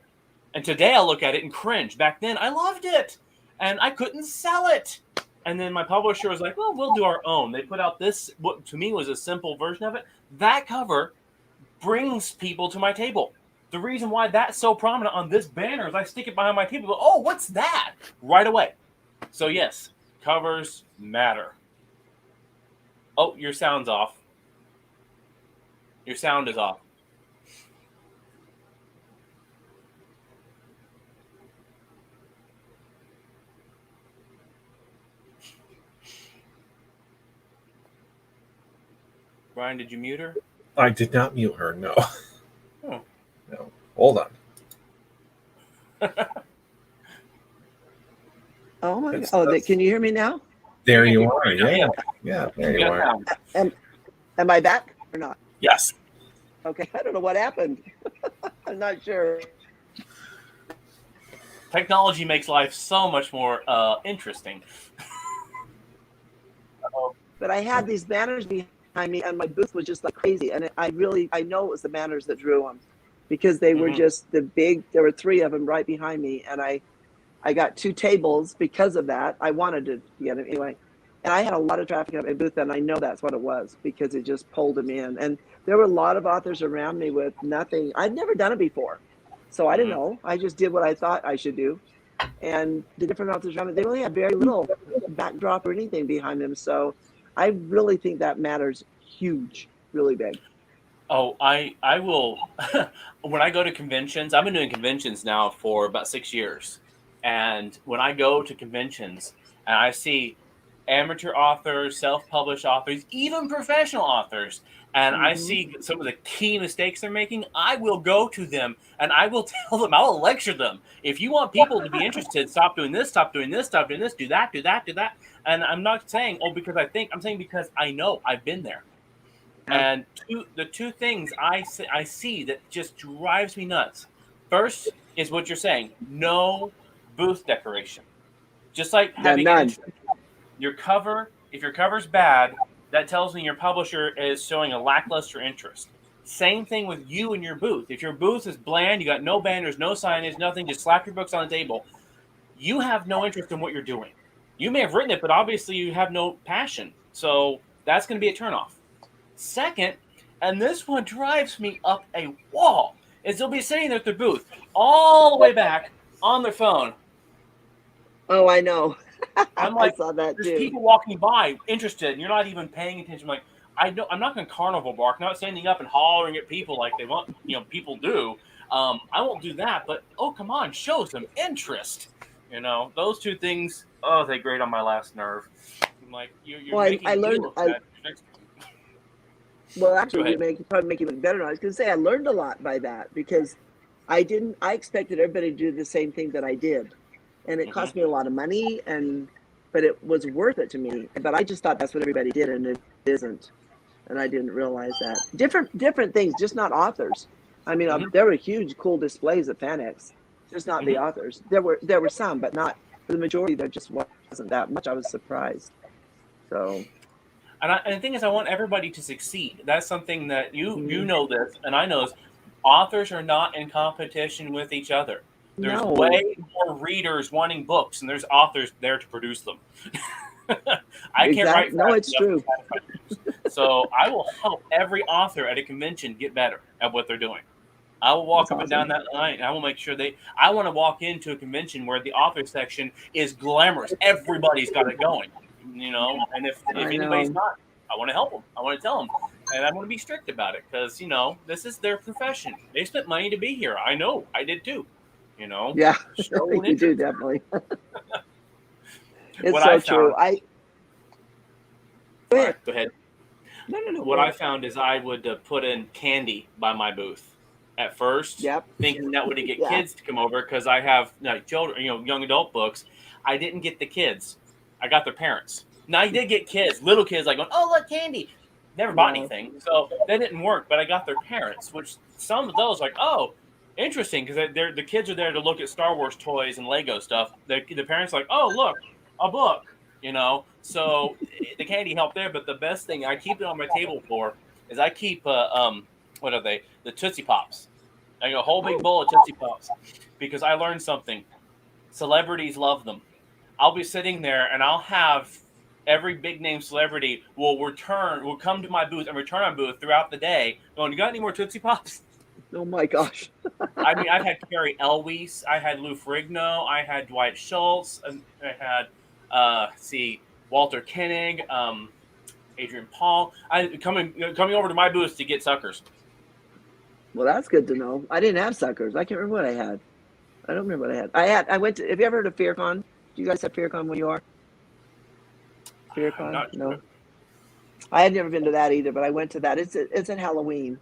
And today I look at it and cringe. Back then I loved it. And I couldn't sell it. And then my publisher was like, well, we'll do our own. They put out this, what to me was a simple version of it. That cover brings people to my table. The reason why that's so prominent on this banner is I stick it behind my table. Oh, what's that? Right away. So yes, covers matter. Oh, your sound's off. Your sound is off. Brian, did you mute her? I did not mute her, no. Oh. No. Hold on. Oh my God. Oh, can you hear me now? There you are. Yeah. Yeah, there you are. Am I back or not? Yes. Okay. I don't know what happened. I'm not sure. Technology makes life so much more interesting. But I had these banners behind me, and my booth was just like crazy. And I know it was the banners that drew them, because they were just the big. There were 3 of them right behind me, and I got 2 tables because of that. I wanted to get it anyway, and I had a lot of traffic at my booth, and I know that's what it was, because it just pulled them in. And there were a lot of authors around me with nothing. I'd never done it before. So I didn't know. I just did what I thought I should do. And the different authors around me, they really have very little backdrop or anything behind them. So I really think that matters huge, really big. Oh, I will. When I go to conventions, I've been doing conventions now for about 6 years, and when I go to conventions and I see amateur authors, self-published authors, even professional authors, and I see some of the key mistakes they're making, I will go to them and I will tell them, I will lecture them. If you want people to be interested, stop doing this, stop doing this, stop doing this, do that, do that, do that. And I'm not saying, oh, because I think, I'm saying because I know, I've been there. And the two things I see that just drives me nuts. First is what you're saying: no booth decoration. Just like having none. your cover. If your cover's bad, that tells me your publisher is showing a lackluster interest. Same thing with you and your booth. If your booth is bland, you got no banners, no signage, nothing, just slap your books on the table. You have no interest in what you're doing. You may have written it, but obviously you have no passion. So that's going to be a turnoff. Second, and this one drives me up a wall, is they'll be sitting there at their booth all the way back on their phone. Oh, I know. I'm like, I saw that there's too. people walking by interested, and you're not even paying attention. I'm like, I'm not going to carnival bark, not standing up and hollering at people like they want, people do. I won't do that, but oh, come on, show some interest. Those two things, oh, they grate on my last nerve. I'm like, you're making I learned. Well, actually, probably make it even better. I was going to say I learned a lot by that because I expected everybody to do the same thing that I did, and it cost me a lot of money, but it was worth it to me. But I just thought that's what everybody did, and it isn't, and I didn't realize that. Different things, just not authors. I mean, there were huge, cool displays at FanX, just not the authors. There were some, but not for the majority. There just wasn't that much. I was surprised. So. And the thing is, I want everybody to succeed. That's something that you know this, and I know this. Authors are not in competition with each other. There's way more readers wanting books, and there's authors there to produce them. I can't write. No, it's true. So I will help every author at a convention get better at what they're doing. I will walk up and down that line. I will make sure I want to walk into a convention where the author section is glamorous. Everybody's got it going. And if anybody's not, I want to help them. I want to tell them, and I want to be strict about it because this is their profession. They spent money to be here. I know, I did too. Yeah, you do definitely. It's so true. Go ahead. No. What I found is I would put in candy by my booth at first, thinking that would get kids to come over because I have children, young adult books. I didn't get the kids. I got their parents. Now I did get kids, little kids, like going, "Oh, look, candy." Never bought anything, so that didn't work. But I got their parents, which some of those like, oh, interesting, because the kids are there to look at Star Wars toys and Lego stuff. The parents are like, oh, look, a book, So the candy helped there, but the best thing I keep it on my table for is I keep what are they? The Tootsie Pops. I got a whole big bowl of Tootsie Pops because I learned something. Celebrities love them. I'll be sitting there and I'll have every big name celebrity will come to my booth and return my booth throughout the day going, you got any more Tootsie Pops? Oh my gosh. I mean, I've had Carrie Elwes, I had Lou Ferrigno, I had Dwight Schultz, and I had Walter Koenig, Adrian Paul. Coming over to my booth to get suckers. Well, that's good to know. I didn't have suckers. I can't remember what I had. I don't remember what I had. I went to. Have you ever heard of FearCon? Do you guys have FearCon where you are? FearCon? No. I had never been to that either, but I went to that. It's at Halloween,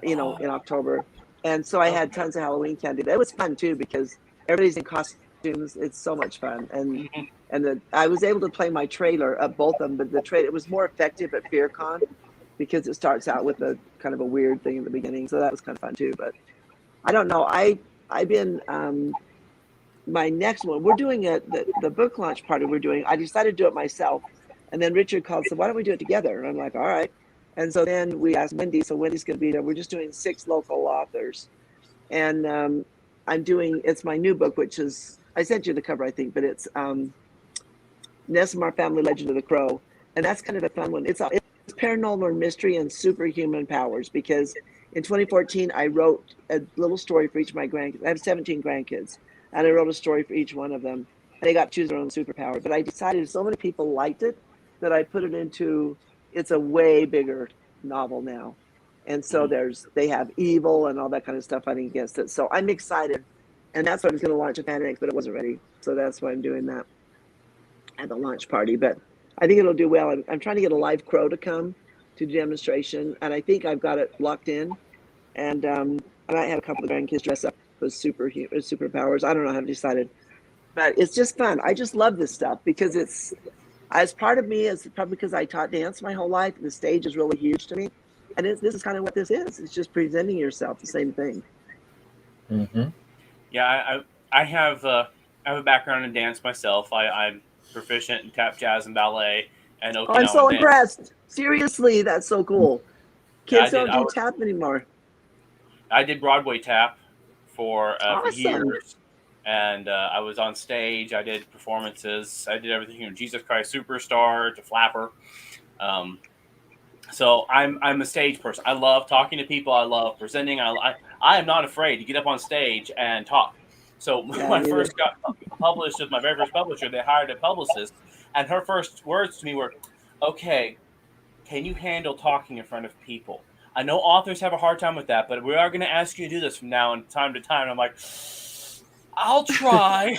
in October, and so I had tons of Halloween candy. It was fun too because everybody's in costumes. It's so much fun, and I was able to play my trailer at both of them, but it was more effective at FearCon because it starts out with a kind of a weird thing in the beginning, so that was kind of fun too. But I don't know. I've been my next one. We're doing the book launch party. I decided to do it myself, and then Richard called and said, "Why don't we do it together?" And I'm like, "All right." And so then we asked Wendy. So Wendy's going to be there. We're just doing 6 local authors, and it's my new book, which is I sent you the cover, I think, but it's Nesimar Family Legend of the Crow, and that's kind of a fun one. It's paranormal mystery and superhuman powers, because in 2014 I wrote a little story for each of my grandkids. I have 17 grandkids, and I wrote a story for each one of them. They got to choose their own superpower, but I decided so many people liked it that I put it into. It's a way bigger novel now, and so they have evil and all that kind of stuff fighting against it. So I'm excited, and that's why I was going to launch a FanX, but it wasn't ready. So that's why I'm doing that at the launch party. But I think it'll do well. I'm trying to get a live crow to come to the demonstration, and I think I've got it locked in. And I might have a couple of grandkids dress up as superpowers. I don't know. I haven't decided, but it's just fun. I just love this stuff because it's as part of me. It's probably because I taught dance my whole life. The stage is really huge to me, and this is kind of what this is. It's just presenting yourself, the same thing. Mm-hmm. Yeah, I have a background in dance myself. I'm proficient in tap, jazz, and ballet, and Okinawan I'm so dance. impressed. Seriously, that's so cool. Kids don't do tap anymore. I did Broadway tap for Awesome. years, and I was on stage. I did performances. I did everything from Jesus Christ Superstar to Flapper. So I'm a stage person. I love talking to people. I love presenting. I am not afraid to get up on stage and talk. So when I first got published with my very first publisher, they hired a publicist, and her first words to me were, "Okay, can you handle talking in front of people? I know authors have a hard time with that, but we are going to ask you to do this from now and time to time." And I'm like, I'll try.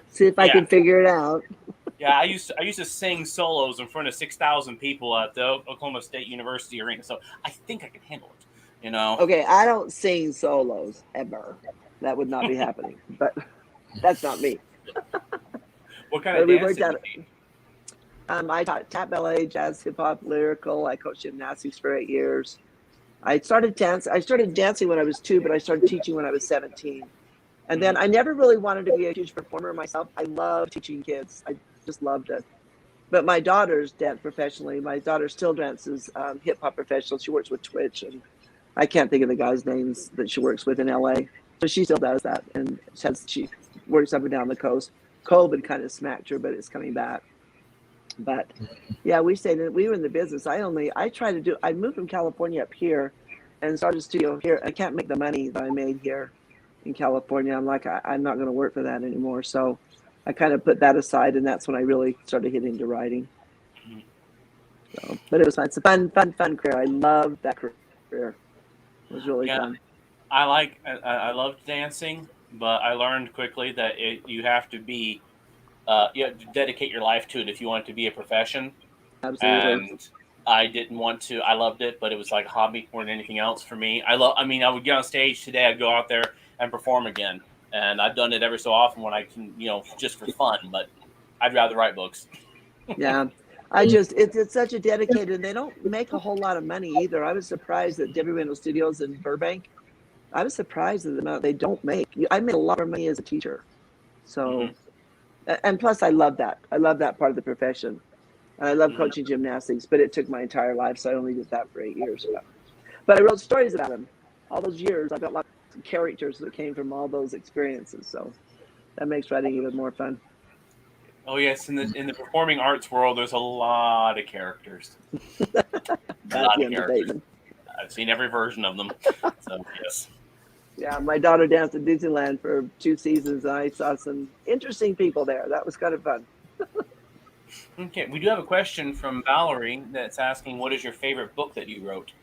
See if I can figure it out. Yeah, I used to sing solos in front of 6,000 people at the Oklahoma State University arena, so I think I can handle it. You know. Okay, I don't sing solos ever. That would not be happening. But that's not me. What kind of dance did you I taught tap, ballet, jazz, hip hop, lyrical. I coached gymnastics for 8 years. I started dancing when I was 2, but I started teaching when I was 17. And then I never really wanted to be a huge performer myself. I love teaching kids. I just loved it. But my daughter's danced professionally. My daughter still dances hip hop professional. She works with Twitch, and I can't think of the guys' names that she works with in LA. So she still does that, and she works up and down the coast. COVID kind of smacked her, but it's coming back. But yeah, we were in the business. I moved from California up here and started a studio here. I can't make the money that I made here in California. I'm like, I'm not going to work for that anymore. So I kind of put that aside, and that's when I really started getting into writing. So, but it was fun. It's a fun career. I loved that career. It was really fun. I loved dancing, but I learned quickly that you have to be you have to dedicate your life to it if you want it to be a profession. Absolutely. And I didn't want to. I loved it, but it was like a hobby more than anything else for me. I would get on stage today. I'd go out there and perform again, and I've done it every so often when I can, just for fun. But I'd rather write books. Yeah, it's such a dedicated. And they don't make a whole lot of money either. I was surprised at Debbie Randall Studios in Burbank. I was surprised at the amount they don't make. I made a lot of money as a teacher, so. And plus, I love that. I love that part of the profession. And I love coaching gymnastics, but it took my entire life, so I only did that for 8 years. But I wrote stories about them. All those years, I've got lots of characters that came from all those experiences, so that makes writing even more fun. Oh yes, in the performing arts world, there's a lot of characters. I've seen every version of them. So yes. Yeah, my daughter danced at Disneyland for 2 seasons, and I saw some interesting people there. That was kind of fun. Okay, we do have a question from Valerie that's asking, what is your favorite book that you wrote?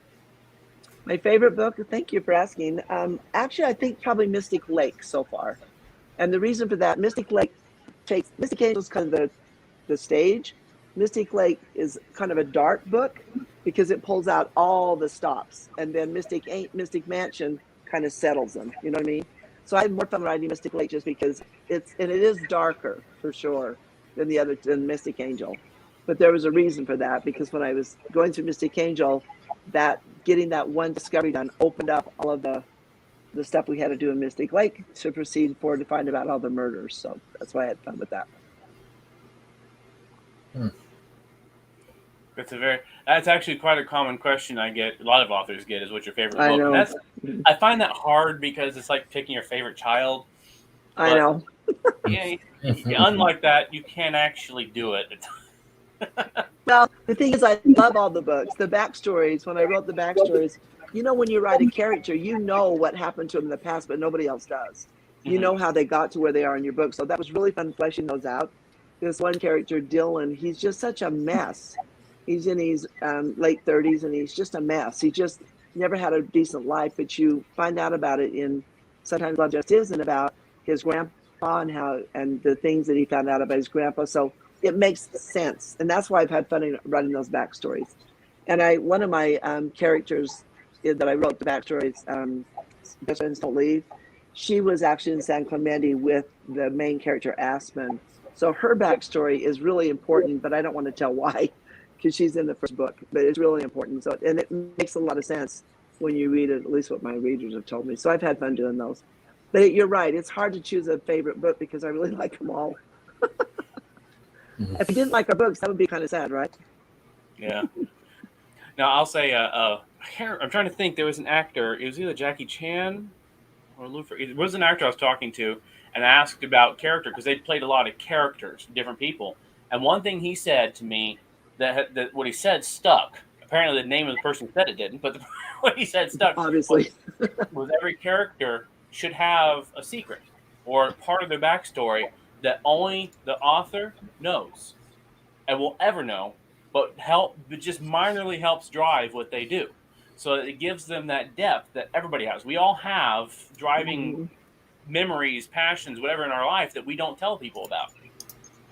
My favorite book? Thank you for asking. Actually, I think probably Mystic Lake so far. And the reason for that, Mystic Angel is kind of the stage. Mystic Lake is kind of a dark book because it pulls out all the stops. And then Mystic Mansion kind of settles them, you know what I mean? So I had more fun writing Mystic Lake just because it is darker for sure than Mystic Angel. But there was a reason for that, because when I was going through Mystic Angel, getting that one discovery done opened up all of the stuff we had to do in Mystic Lake to proceed forward to find about all the murders. So that's why I had fun with that. That's actually quite a common question I get. A lot of authors get is, what's your favorite book? I know. And I find that hard because it's like picking your favorite child. I know. Yeah, unlike that, you can't actually do it. Well, the thing is, I love all the books. The backstories, when I wrote the backstories, when you write a character, you know what happened to them in the past, but nobody else does. You Mhm. know how they got to where they are in your book. So that was really fun fleshing those out. This one character, Dylan, he's just such a mess. He's in his late 30s and he's just a mess. He just never had a decent life, but you find out about it in Sometimes Love Just Isn't, about his grandpa and the things that he found out about his grandpa. So it makes sense, and that's why I've had fun writing those backstories. And one of my characters that I wrote the backstories, Best Friends Don't Leave, she was actually in San Clemente with the main character Aspen. So her backstory is really important, but I don't want to tell why, because she's in the first book. But it's really important. So, and it makes a lot of sense when you read it, at least what my readers have told me. So I've had fun doing those. But you're right; it's hard to choose a favorite book because I really like them all. If you didn't like our books, that would be kind of sad, right? Yeah. Now I'll say, I'm trying to think. There was an actor. It was either Jackie Chan or Lufer. It was an actor I was talking to and asked about character because they played a lot of characters, different people. And one thing he said to me that what he said stuck. Apparently, the name of the person who said it didn't, but what he said stuck was, Obviously. was every character should have a secret or part of their backstory that only the author knows and will ever know, but just minorly helps drive what they do. So it gives them that depth that everybody has. We all have driving Mm-hmm. memories, passions, whatever in our life that we don't tell people about.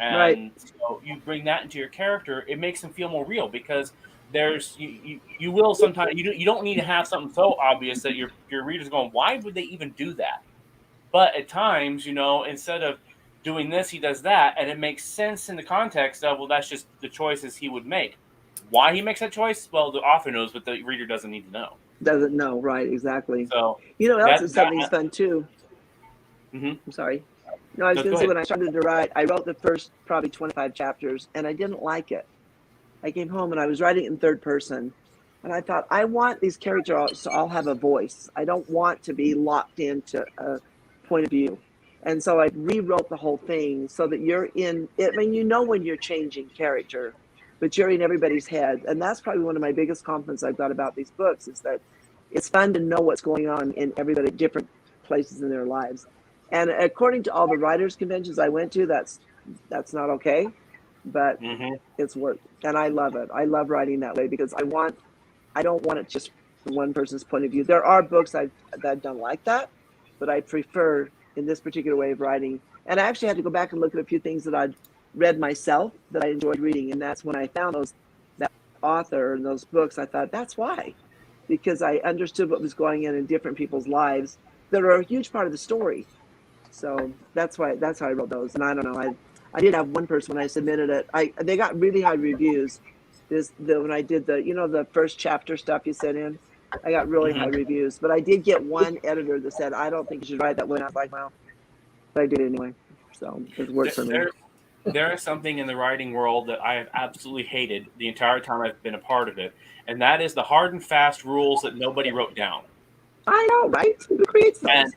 Right. And so you bring that into your character, it makes them feel more real because you will sometimes you don't need to have something so obvious that your reader's going, why would they even do that? But at times, instead of doing this, he does that, and it makes sense in the context of, well, that's just the choices he would make. Why he makes that choice? Well, the author knows, but the reader doesn't need to know. Doesn't know. Right. Exactly. So You know what else that is that something's fun too? mm-hmm. I'm sorry. No, I was No, going go to say, ahead. when I started to write, I wrote the first probably 25 chapters and I didn't like it. I came home and I was writing in third person. And I thought, I want these characters to all have a voice. I don't want to be locked into a point of view. And so I rewrote the whole thing so that you're in it. I mean, when you're changing character, but you're in everybody's head. And that's probably one of my biggest compliments I've got about these books, is that it's fun to know what's going on in everybody, different places in their lives. And according to all the writers' conventions I went to, that's not okay, but Mm-hmm. it's worked. And I love it. I love writing that way because I don't want it just from one person's point of view. There are books that I've done like that, but I prefer in this particular way of writing. And I actually had to go back and look at a few things that I'd read myself that I enjoyed reading. And that's when I found that author and those books. I thought, that's why, because I understood what was going on in different people's lives that are a huge part of the story. So that's how I wrote those. And I don't know, I did have one person when I submitted it. They got really high reviews. When I did the first chapter stuff you sent in, I got really high Mm-hmm. reviews. But I did get one editor that said, I don't think you should write that one. I was like, well, but I did anyway. So it worked for me. There is something in the writing world that I have absolutely hated the entire time I've been a part of it, and that is the hard and fast rules that nobody wrote down. I know, right? Who creates those?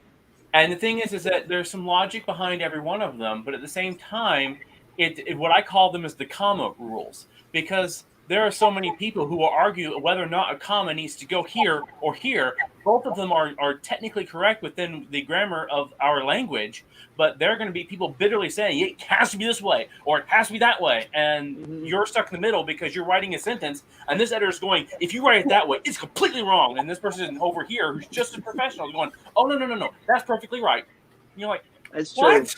And the thing is that there's some logic behind every one of them, but at the same time, what I call them is the comma rules, because there are so many people who will argue whether or not a comma needs to go here or here. Both of them are technically correct within the grammar of our language, but there are going to be people bitterly saying it has to be this way or it has to be that way, and you're stuck in the middle because you're writing a sentence, and this editor is going, if you write it that way, it's completely wrong, and this person over here who's just as professional is going, oh no, that's perfectly right. And you're like, It's true. what?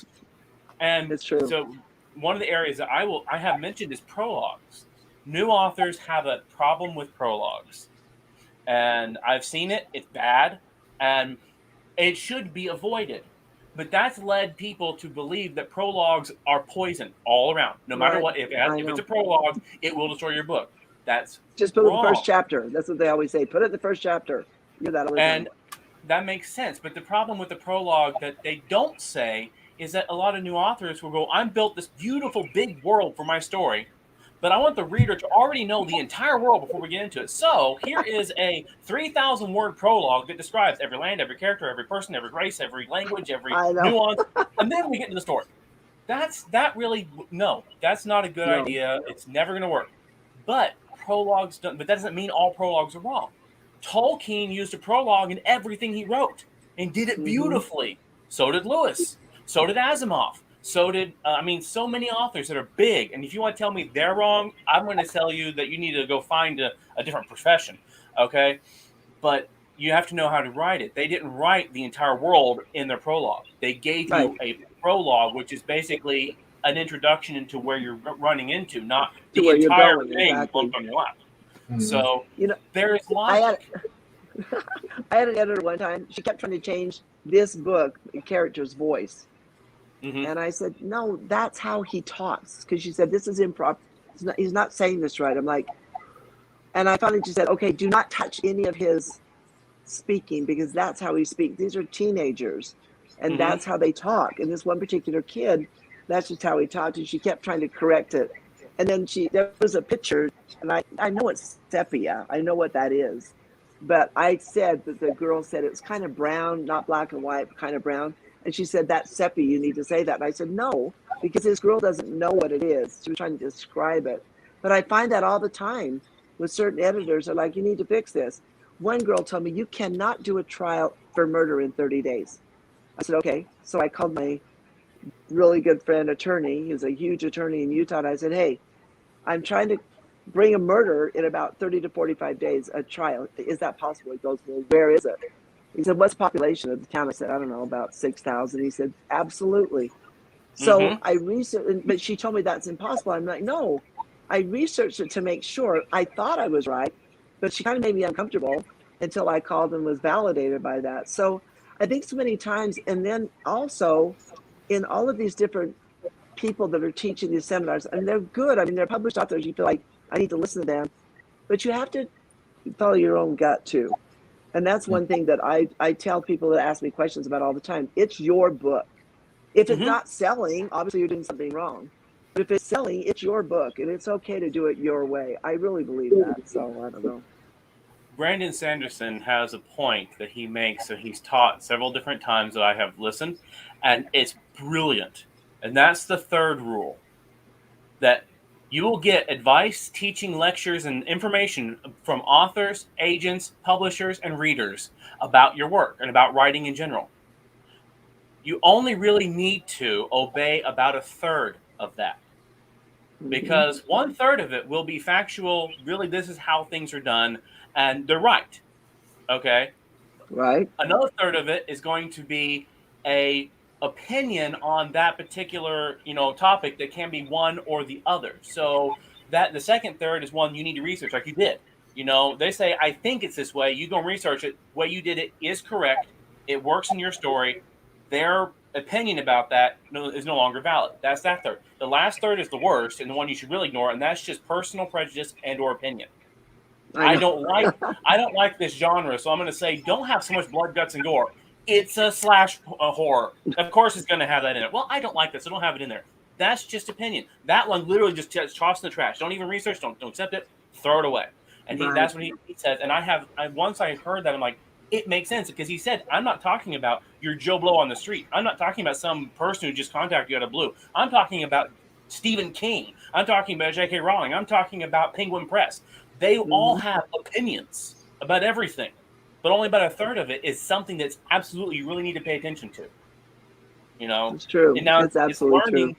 And It's true. so one of the areas that I have mentioned is prologues. New authors have a problem with prologues, and I've seen it. It's bad, and it should be avoided. But that's led people to believe that prologues are poison all around. No matter Right. what, if I it's know. a prologue, it will destroy your book. That's Just put it in the wrong. first chapter. That's what they always say. Put it in the first chapter. You hear that all the time. And that makes sense. But the problem with the prologue that they don't say is that a lot of new authors will go, I'm built this beautiful big world for my story, but I want the reader to already know the entire world before we get into it. So here is a 3,000 word prologue that describes every land, every character, every person, every race, every language, every I know. nuance, and then we get into the story. That's not a good No. idea. It's never going to work. But but that doesn't mean all prologues are wrong. Tolkien used a prologue in everything he wrote and did it beautifully. So did Lewis. So did Asimov. So did so many authors that are big. And if you want to tell me they're wrong, I'm going to tell you that you need to go find a different profession. Okay, but you have to know how to write it. They didn't write the entire world in their prologue. They gave Right. you a prologue, which is basically an introduction into where you're running into, not To the where you're entire going, thing exactly. lumped on your lap. Mhm. So You know, there is I logic. had an editor one time. She kept trying to change this book character's voice, Mhm. and I said, "No, that's how he talks." Because she said, "This is improv. He's not saying this right." I'm like, and I finally just said, "Okay, do not touch any of his speaking because that's how he speaks. These are teenagers, and Mhm. that's how they talk. And this one particular kid, that's just how he talked." And she kept trying to correct it. And then there was a picture, and I know it's sepia. I know what that is. But I said that the girl said it's kind of brown, not black and white, but kind of brown. And she said, "That's sepia. You need to say that." And I said, "No, because this girl doesn't know what it is." She was trying to describe it. But I find that all the time with certain editors are like, "You need to fix this." One girl told me, "You cannot do a trial for murder in 30 days. I said, "Okay." So I called my really good friend attorney. He's a huge attorney in Utah. And I said, "Hey, I'm trying to bring a murder in about 30 to 45 days, a trial. Is that possible?" He goes, "Well, where is it?" He said, "What's the population of the town?" I said, "I don't know, about 6,000. He said, "Absolutely." So Mhm. I researched, but she told me that's impossible. I'm like, "No." I researched it to make sure. I thought I was right, but she kind of made me uncomfortable until I called and was validated by that. So I think so many times, and then also in all of these different people that are teaching these seminars, and they're good. I mean, they're published authors. You feel like I need to listen to them, but you have to follow your own gut too. And that's one thing that I tell people that ask me questions about all the time. It's your book. If it's Mhm. not selling, obviously you're doing something wrong. But if it's selling, it's your book, and it's okay to do it your way. I really believe that. So I don't know. Brandon Sanderson has a point that he makes that he's taught several different times that I have listened, and it's brilliant. And that's the third rule, that you will get advice, teaching, lectures, and information from authors, agents, publishers, and readers about your work and about writing in general. You only really need to obey about a third of that, Mm-hmm. because one third of it will be factual. Really, this is how things are done, and they're right. Okay. Right. Another third of it is going to be a opinion on that particular topic that can be one or the other. So that the second third is one you need to research, like you did. They say, "I think it's this way." You go research it. The way you did it is correct. It works in your story. Their opinion about that is no longer valid. That's that third. The last third is the worst and the one you should really ignore, and that's just personal prejudice and or opinion. I I know. don't like I don't like this genre, so I'm going to say don't have so much blood, guts, and gore. It's a slash horror. Of course, it's going to have that in it. Well, I don't like this, so don't have it in there. That's just opinion. That one literally just toss in the trash. Don't even research. Don't accept it. Throw it away. And Right. that's what he says. And once I heard that, I'm like, it makes sense, because he said, I'm not talking about your Joe Blow on the street. I'm not talking about some person who just contacted you out of blue. I'm talking about Stephen King. I'm talking about J.K. Rowling. I'm talking about Penguin Press. They all Mm-hmm. have opinions about everything, but only about a third of it is something that's absolutely you really need to pay attention to. It's true. And now It's absolutely true.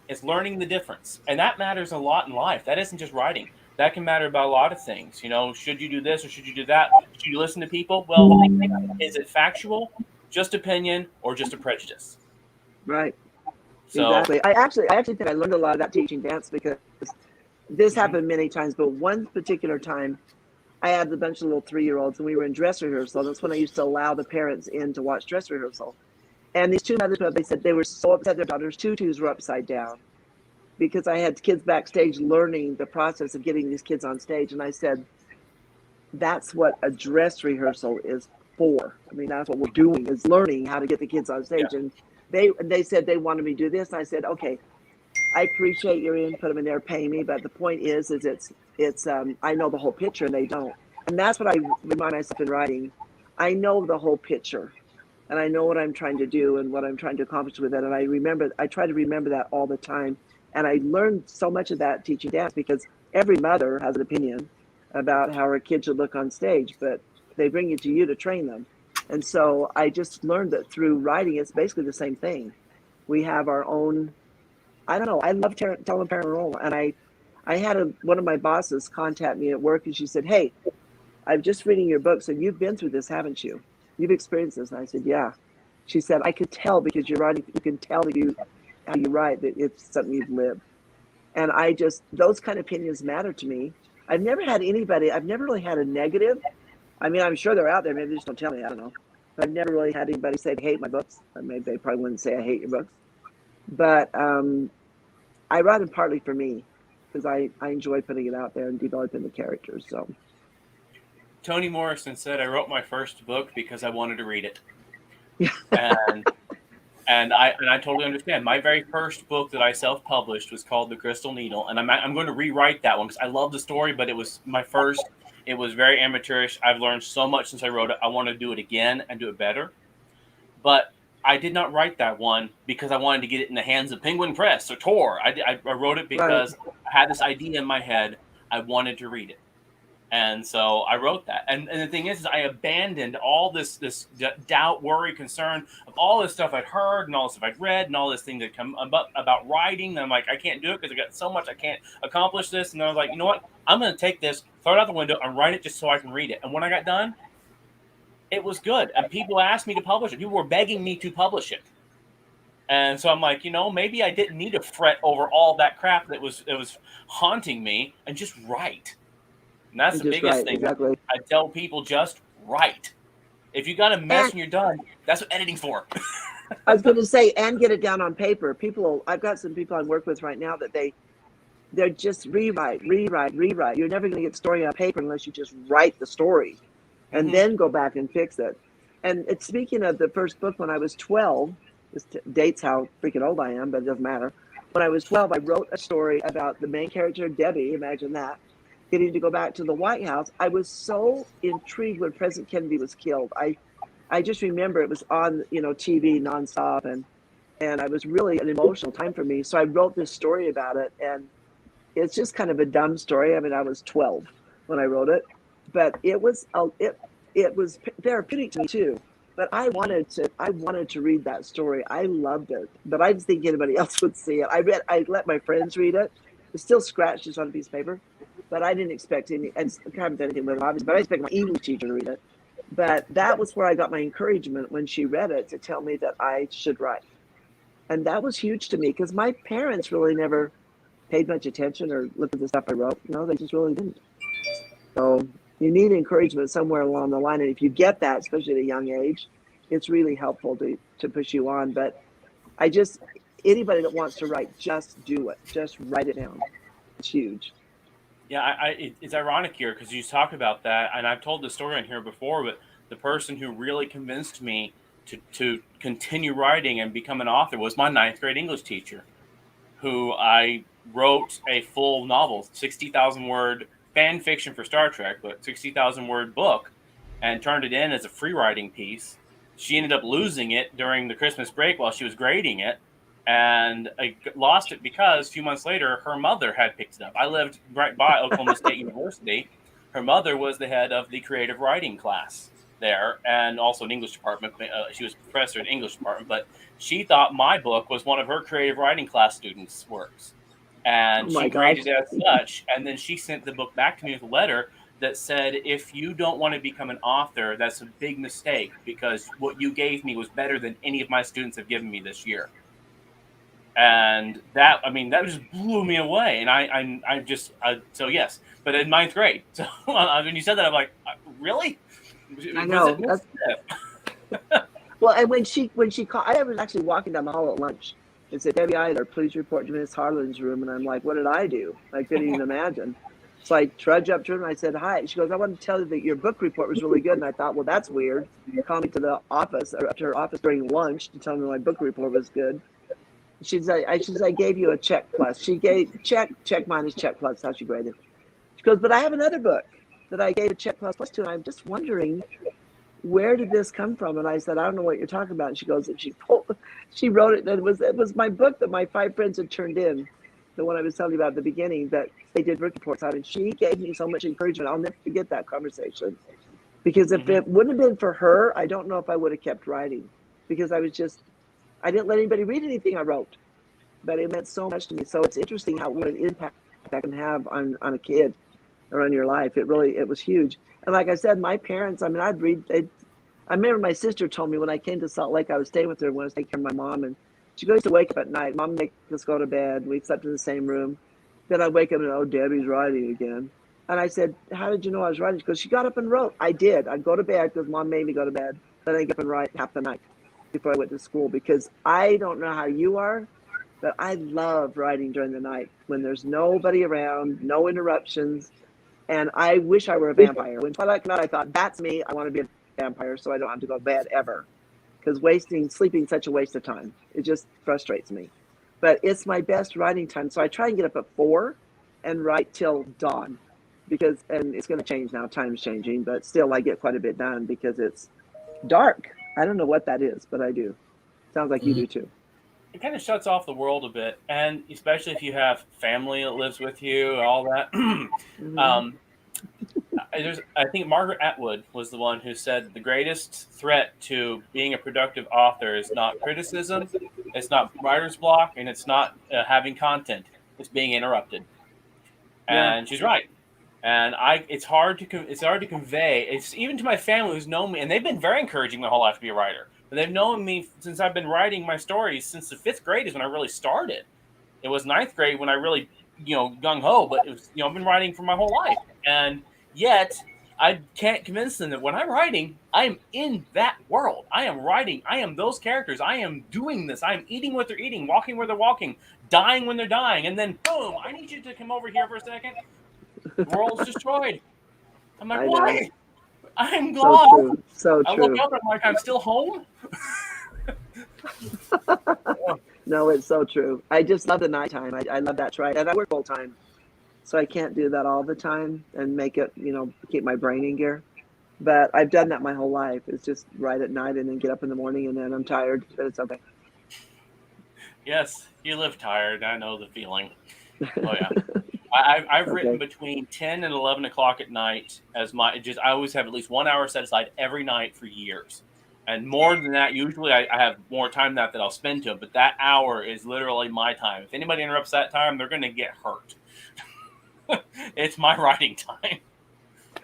it's learning the difference, and that matters a lot in life. That isn't just writing. That can matter about a lot of things. Should you do this or should you do that? Should you listen to people? Well, is it factual, just opinion, or just a prejudice? Right. So, Exactly. I actually think I learned a lot of that teaching dance because this mhm. happened many times, but one particular time I had a bunch of little 3-year-olds and we were in dress rehearsal. That's when I used to allow the parents in to watch dress rehearsal. And these two mothers, they said they were so upset their daughter's tutus were upside down because I had kids backstage learning the process of getting these kids on stage. And I said, that's what a dress rehearsal is for. I mean, that's what we're doing, is learning how to get the kids on Yeah. stage. And they said they wanted me to do this. And I said, "Okay, I appreciate your input. I mean, they're paying me, but the point is it's I know the whole picture and they don't." And that's what I remind myself in writing. I know the whole picture. and I know what I'm trying to do and what I'm trying to accomplish with it. And I try to remember that all the time. And I learned so much of that teaching dance, because every mother has an opinion about how her kid should look on stage, but they bring it to you to train them. And so I just learned that through writing, it's basically the same thing. We have our own, I don't know, I love telling parent role. And I had one of my bosses contact me at work, and she said, "Hey, I'm just reading your books, and you've been through this, haven't you? You've experienced this." And I said, "Yeah." She said, "I could tell, because you're writing, you can tell that how you write, that it's something you've lived." And those kind of opinions matter to me. I've never really had a negative. I mean, I'm sure they're out there. Maybe they just don't tell me. I don't know. But I've never really had anybody say they hate my books. Maybe they probably wouldn't say I hate your books. But I write them partly for me, because I enjoy putting it out there and developing the characters. So Toni Morrison said, "I wrote my first book because I wanted to read it." yeah. And I totally understand. My very first book that I self-published was called The Crystal Needle, and I'm going to rewrite that one because I love the story, but it was my first. It was very amateurish. I've learned so much since I wrote it. I want to do it again and do it better. But I did not write that one because I wanted to get it in the hands of Penguin Press or Tor. I wrote it because I had this idea in my head. I wanted to read it. And so I wrote that. And the thing is I abandoned all this doubt, worry, concern of all this stuff I'd heard and all this stuff I'd read and all this thing that come about writing. And I'm like, I can't do it because I got so much. I can't accomplish this. And I was like, you know what? I'm going to take this, throw it out the window, and write it just so I can read it. And when I got done, it was good. And people asked me to publish it. People were begging me to publish it. And so I'm like, maybe I didn't need to fret over all that crap that was haunting me, and just write. And that's the biggest thing. Exactly. I tell people, just write. If you got a mess when you're done, that's what editing's for. I was going to say, and get it down on paper. I've got some people I work with right now that they're just rewrite. You're never going to get the story on paper unless you just write the story and then go back and fix it. And speaking of the first book, when I was 12, this dates how freaking old I am, but it doesn't matter. When I was 12, I wrote a story about the main character, Debbie, imagine that, getting to go back to the White House. I was so intrigued when President Kennedy was killed. I just remember it was on, TV nonstop, and it was really an emotional time for me. So I wrote this story about it, and it's just kind of a dumb story. I mean, I was 12 when I wrote it, but it was therapeutic to me too. But I wanted to read that story. I loved it, but I didn't think anybody else would see it. I let my friends read it. It's still scratched just on a piece of paper. But I didn't expect any, and I haven't done anything with it, obviously, but I expect my English teacher to read it. But that was where I got my encouragement when she read it, to tell me that I should write. And that was huge to me, because my parents really never paid much attention or looked at the stuff I wrote. They just really didn't. So you need encouragement somewhere along the line. And if you get that, especially at a young age, it's really helpful to push you on. But anybody that wants to write, just do it. Just write it down. It's huge. Yeah, it's ironic here because you talk about that, and I've told the story on here before, but the person who really convinced me to continue writing and become an author was my 9th grade English teacher, who I wrote a full novel, 60,000 word fan fiction for Star Trek, but 60,000 word book, and turned it in as a free writing piece. She ended up losing it during the Christmas break while she was grading it. And I lost it because a few months later, her mother had picked it up. I lived right by Oklahoma State University. Her mother was the head of the creative writing class there, and also an English department. She was a professor in the English department, but she thought my book was one of her creative writing class students' works. And she graded it as such. And then she sent the book back to me with a letter that said, if you don't want to become an author, that's a big mistake, because what you gave me was better than any of my students have given me this year. And that just blew me away. And so yes, but in 9th grade. So when you said that, I'm like, really? I know. Well, and when she called, I was actually walking down the hall at lunch and said, "Debbie Eiler, please report to Miss Harlan's room." And I'm like, what did I do? I couldn't even imagine. So I trudged up to her and I said, "Hi." She goes, "I want to tell you that your book report was really good." And I thought, well, that's weird. Call me to the office, or up to her office during lunch, to tell me my book report was good. She said, I gave you a check plus. She gave check minus check plus, how she graded. She goes, "But I have another book that I gave a check plus to, and I'm just wondering where did this come from? And I said, I don't know what you're talking about. And she goes, and she wrote it. And it was my book that my 5 friends had turned in, the one I was telling you about at the beginning, that they did book reports on. And she gave me so much encouragement. I'll never forget that conversation. Because if it wouldn't have been for her, I don't know if I would have kept writing. Because I didn't let anybody read anything I wrote. But it meant so much to me. So it's interesting what an impact that can have on a kid or on your life. It was huge. And like I said, my parents, I mean, I remember my sister told me when I came to Salt Lake, I was staying with her when I was taking care of my mom, and she goes to wake up at night. Mom make us go to bed. We slept in the same room. Then I'd wake up and, oh, Debbie's writing again. And I said, how did you know I was writing? She goes, she got up and wrote. I did. I'd go to bed because Mom made me go to bed. Then I'd get up and write half the night before I went to school, because I don't know how you are, but I love writing during the night when there's nobody around, no interruptions. And I wish I were a vampire. When Twilight came out, I thought, that's me. I want to be a vampire so I don't have to go to bed ever. Because sleeping is such a waste of time. It just frustrates me. But it's my best writing time. So I try and get up at 4 and write till dawn. And it's going to change now. Time's changing. But still, I get quite a bit done because it's dark. I don't know what that is, but I do. Sounds like you do too. It kind of shuts off the world a bit, and especially if you have family that lives with you, all that. I think Margaret Atwood was the one who said the greatest threat to being a productive author is not criticism, it's not writer's block, and it's not having content. It's being interrupted. And she's right. And it's hard to convey. It's even to my family who's known me, and they've been very encouraging my whole life to be a writer. But they've known me since I've been writing my stories since the 5th grade is when I really started. It was 9th grade when I really, gung ho. But it was, I've been writing for my whole life, and yet I can't convince them that when I'm writing, I'm in that world. I am writing. I am those characters. I am doing this. I am eating what they're eating, walking where they're walking, dying when they're dying, and then boom! I need you to come over here for a second. The world's destroyed. I'm like, why? I'm gone. So true. I look up and I'm like, I'm still home. No, it's so true. I just love the nighttime. I love that, right? And I work full time, so I can't do that all the time and make it, keep my brain in gear. But I've done that my whole life. It's just write at night and then get up in the morning and then I'm tired, but it's okay. Yes, you live tired. I know the feeling. Oh yeah. I've written between 10 and 11 o'clock at night as I always have at least 1 hour set aside every night for years. And more than that, usually I have more time than that I'll spend to it. But that hour is literally my time. If anybody interrupts that time, they're going to get hurt. It's my writing time.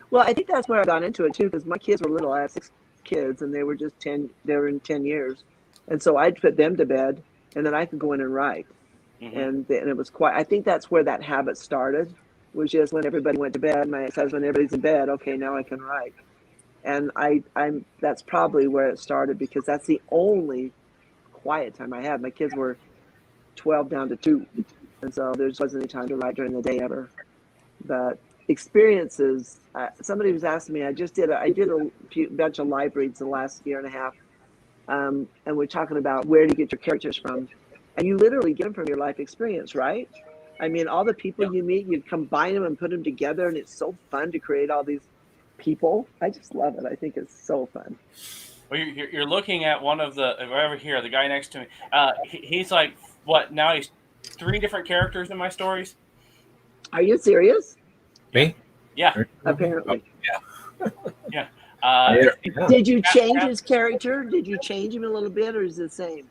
Well, I think that's where I got into it too, because my kids were little. I have 6 kids, and they were just 10. They were in 10 years, and so I'd put them to bed, and then I could go in and write. And it was I think that's where that habit started, was just when everybody went to bed. My ex-husband, everybody's in bed. Okay, now I can write. And that's probably where it started, because that's the only quiet time I had. My kids were 12 down to 2. And so there just wasn't any time to write during the day ever. But experiences, somebody was asking me, I did a bunch of live reads the last year and a half. And we're talking about where do you get your characters from? And you literally get them from your life experience, right? I mean, all the people you meet, you combine them and put them together, and it's so fun to create all these people. I just love it. I think it's so fun. Well, you're looking at one of the over here, the guy next to me. He's like, what? Now he's 3 different characters in my stories. Are you serious? Me? Yeah. Apparently. Yeah. Did you change his character? Did you change him a little bit, or is it the same?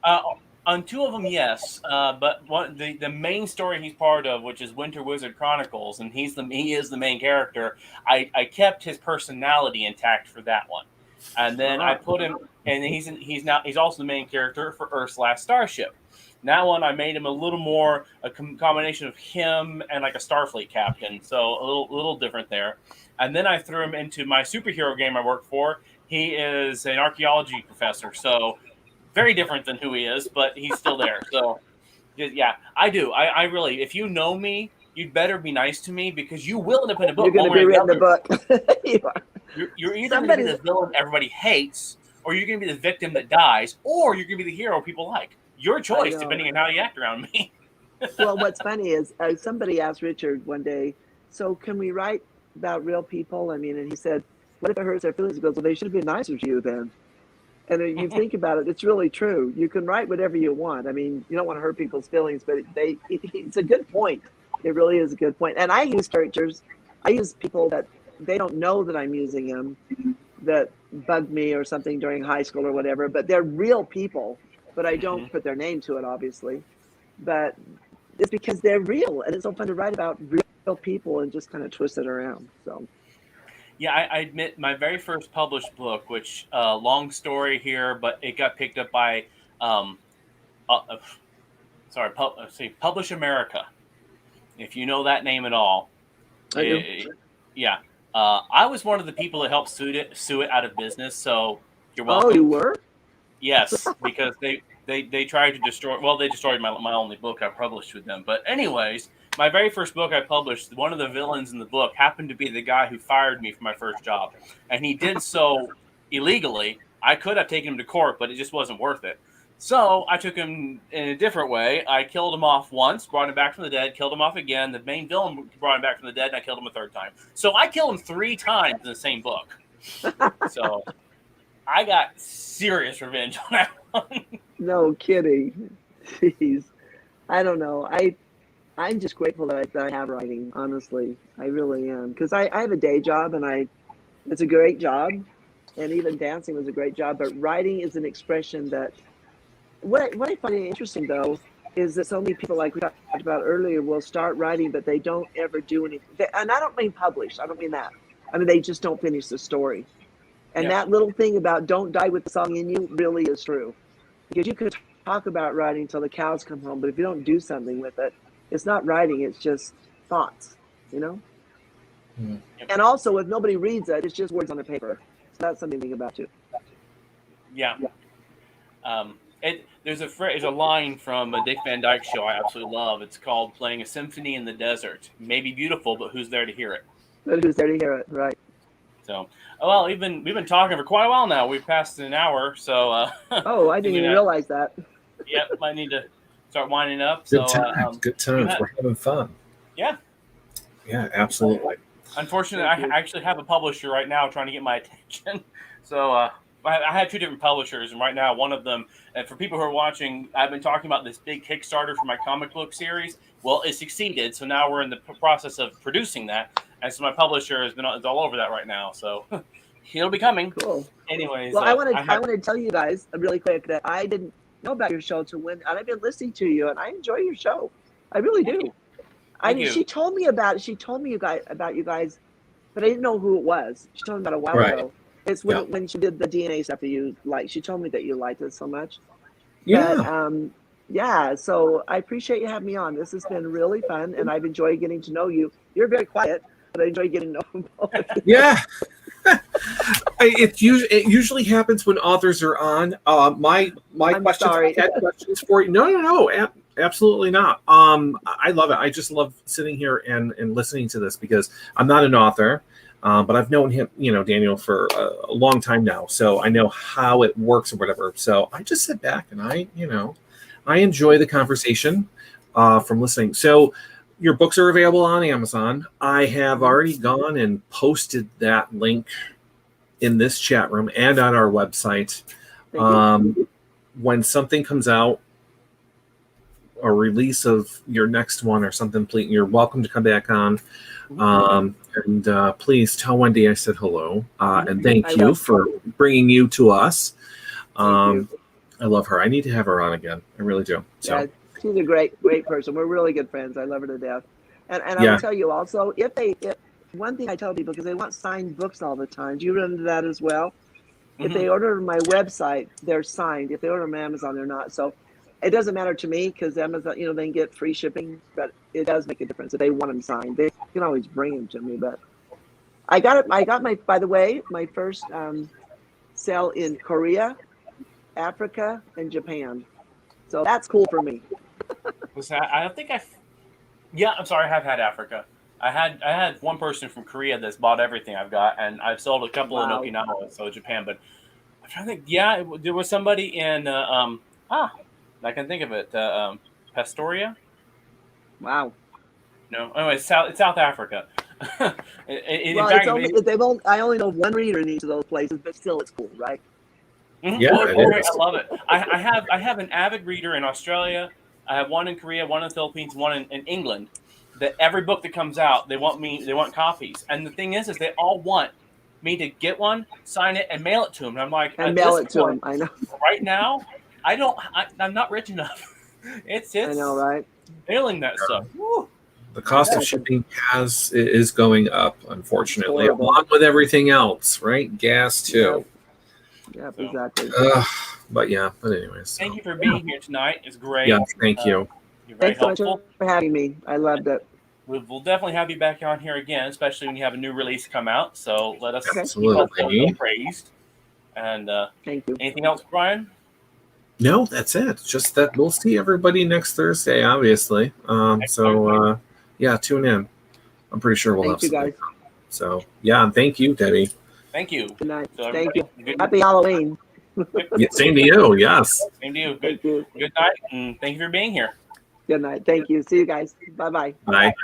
On 2 of them, yes. But the main story he's part of, which is Winter Wizard Chronicles, and he is the main character. I kept his personality intact for that one, and then I put him, and he's also the main character for Earth's Last Starship. That one I made him a little more a combination of him and like a Starfleet captain, so a little different there. And then I threw him into my superhero game I work for. He is an archaeology professor, so very different than who he is, but he's still there. So, yeah, I do. I really, if you know me, you'd better be nice to me, because you will end up in a book. You're going to be written a book. You are. You're either going to be the villain everybody hates, or you're going to be the victim that dies, or you're going to be the hero people like. Your choice, depending on how you act around me. Well, what's funny is somebody asked Richard one day, so can we write about real people? I mean, and he said, what if it hurts their feelings? He goes, well, they should have been nicer to you then. And you think about it, it's really true. You can write whatever you want. I mean, you don't want to hurt people's feelings, but it's a good point. It really is a good point. And I use characters. I use people that they don't know that I'm using them, that bugged me or something during high school or whatever, but they're real people. But I don't put their name to it, obviously. But it's because they're real, and it's so fun to write about real people and just kind of twist it around. So. Yeah, I admit my very first published book, which long story here, but it got picked up by, Publish America, if you know that name at all. I do. Yeah, I was one of the people that helped sue it out of business. So you're welcome. Oh, you were? Yes, because they tried to destroy. Well, they destroyed my only book I published with them. But anyways, my very first book I published, one of the villains in the book happened to be the guy who fired me for my first job, and he did so illegally. I could have taken him to court, but it just wasn't worth it. So I took him in a different way. I killed him off once, brought him back from the dead, killed him off again. The main villain brought him back from the dead, and I killed him a third time. So I killed him 3 times in the same book. So I got serious revenge on that one. No kidding. Jeez. I don't know. I'm just grateful that I have writing, honestly. I really am. Because I have a day job, and it's a great job. And even dancing was a great job. But writing is an expression that, what I find interesting, though, is that so many people, like we talked about earlier, will start writing, but they don't ever do anything. And I don't mean publish. I don't mean that. I mean, they just don't finish the story. And that little thing about don't die with the song in you really is true. Because you could talk about writing till the cows come home, but if you don't do something with it, it's not writing, it's just thoughts, you know? Mm-hmm. And also, if nobody reads it, it's just words on a paper. So that's something to think about, too. Yeah. There's a line from a Dick Van Dyke show I absolutely love. It's called "Playing a Symphony in the Desert." It may be beautiful, but who's there to hear it? But who's there to hear it, right? So, well, we've been talking for quite a while now. We've passed an hour, so. I didn't even realize that. Yep, I need to start winding up. Good times. Good times. We're having fun. Yeah. Yeah, absolutely. Unfortunately, I actually have a publisher right now trying to get my attention. So I had 2 different publishers, and right now one of them, and for people who are watching, I've been talking about this big Kickstarter for my comic book series. Well, it succeeded, so now we're in the process of producing that, and so my publisher is all over that right now. So he'll be coming. Cool. Anyways, well, I want to tell you guys really quick that I didn't know about your show till and I've been listening to you, and I enjoy your show. I really do. She told me about you guys, but I didn't know who it was. She told me about a while ago. It's when she did the DNA stuff that you liked. She told me that you liked it so much. Yeah. But, so I appreciate you having me on. This has been really fun, and I've enjoyed getting to know you. You're very quiet, but I enjoy getting to know you. Yeah. It usually happens when authors are on. My questions, I had questions for you. No, absolutely not. I love it. I just love sitting here and listening to this because I'm not an author, but I've known him, Daniel, for a long time now, so I know how it works or whatever. So I just sit back and I enjoy the conversation from listening. So your books are available on Amazon. I have already gone and posted that link in this chat room and on our website. When something comes out, a release of your next one or something, please, you're welcome to come back on. And please tell Wendy I said hello. And thank you for bringing you to us. I love her. I need to have her on again. I really do. So. Yeah, she's a great person. We're really good friends. I love her to death. And I will tell you also, if one thing I tell people, because they want signed books all the time. Do you run into that as well? Mm-hmm. If they order my website, they're signed. If they order them on Amazon, they're not. So it doesn't matter to me because Amazon, they can get free shipping, but it does make a difference if they want them signed. They can always bring them to me. But I got it. I got by the way, my first sale in Korea, Africa, and Japan. So that's cool for me. I'm sorry. I have had Africa. I had one person from Korea that's bought everything I've got, and I've sold a couple in Okinawa, so Japan. But I'm trying to think. Yeah, there was somebody in I can think of it. Pastoria. Wow. No, anyway, it's South Africa. Well, fact, I only know one reader in each of those places, but still, it's cool, right? Yeah, it is. I love it. I have an avid reader in Australia. I have one in Korea, one in the Philippines, one in England. That every book that comes out, they want copies. And the thing is they all want me to get one, sign it, and mail it to them. And I'm like, And at mail this it to point, them. I know. right now, I'm not rich enough. It's I know, right? mailing that stuff. Woo. The cost of shipping is going up, unfortunately, Horrible. along with everything else, right? Gas too. Yep, exactly. But anyways. Thank you for being here tonight. It's great. Yeah, thank you. You're very Thanks so much helpful. for having me. I loved it. We'll definitely have you back on here again, especially when you have a new release come out. So let us Absolutely. keep praised. And thank you. Anything else, Brian? No, that's it. Just that we'll see everybody next Thursday, obviously. Tune in. I'm pretty sure we'll Thank you, have something. guys. So and thank you, Debbie. Thank you. Good night. So Thank you. good, Happy Halloween. Yeah, same to you. Yes. Same to you. Thank you. Good night, and thank you for being here. Good night. Thank you. See you guys. Bye-bye. Bye.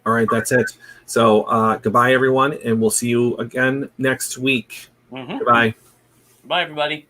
All right, that's it. So goodbye, everyone, and we'll see you again next week. Mm-hmm. Goodbye. Bye, everybody.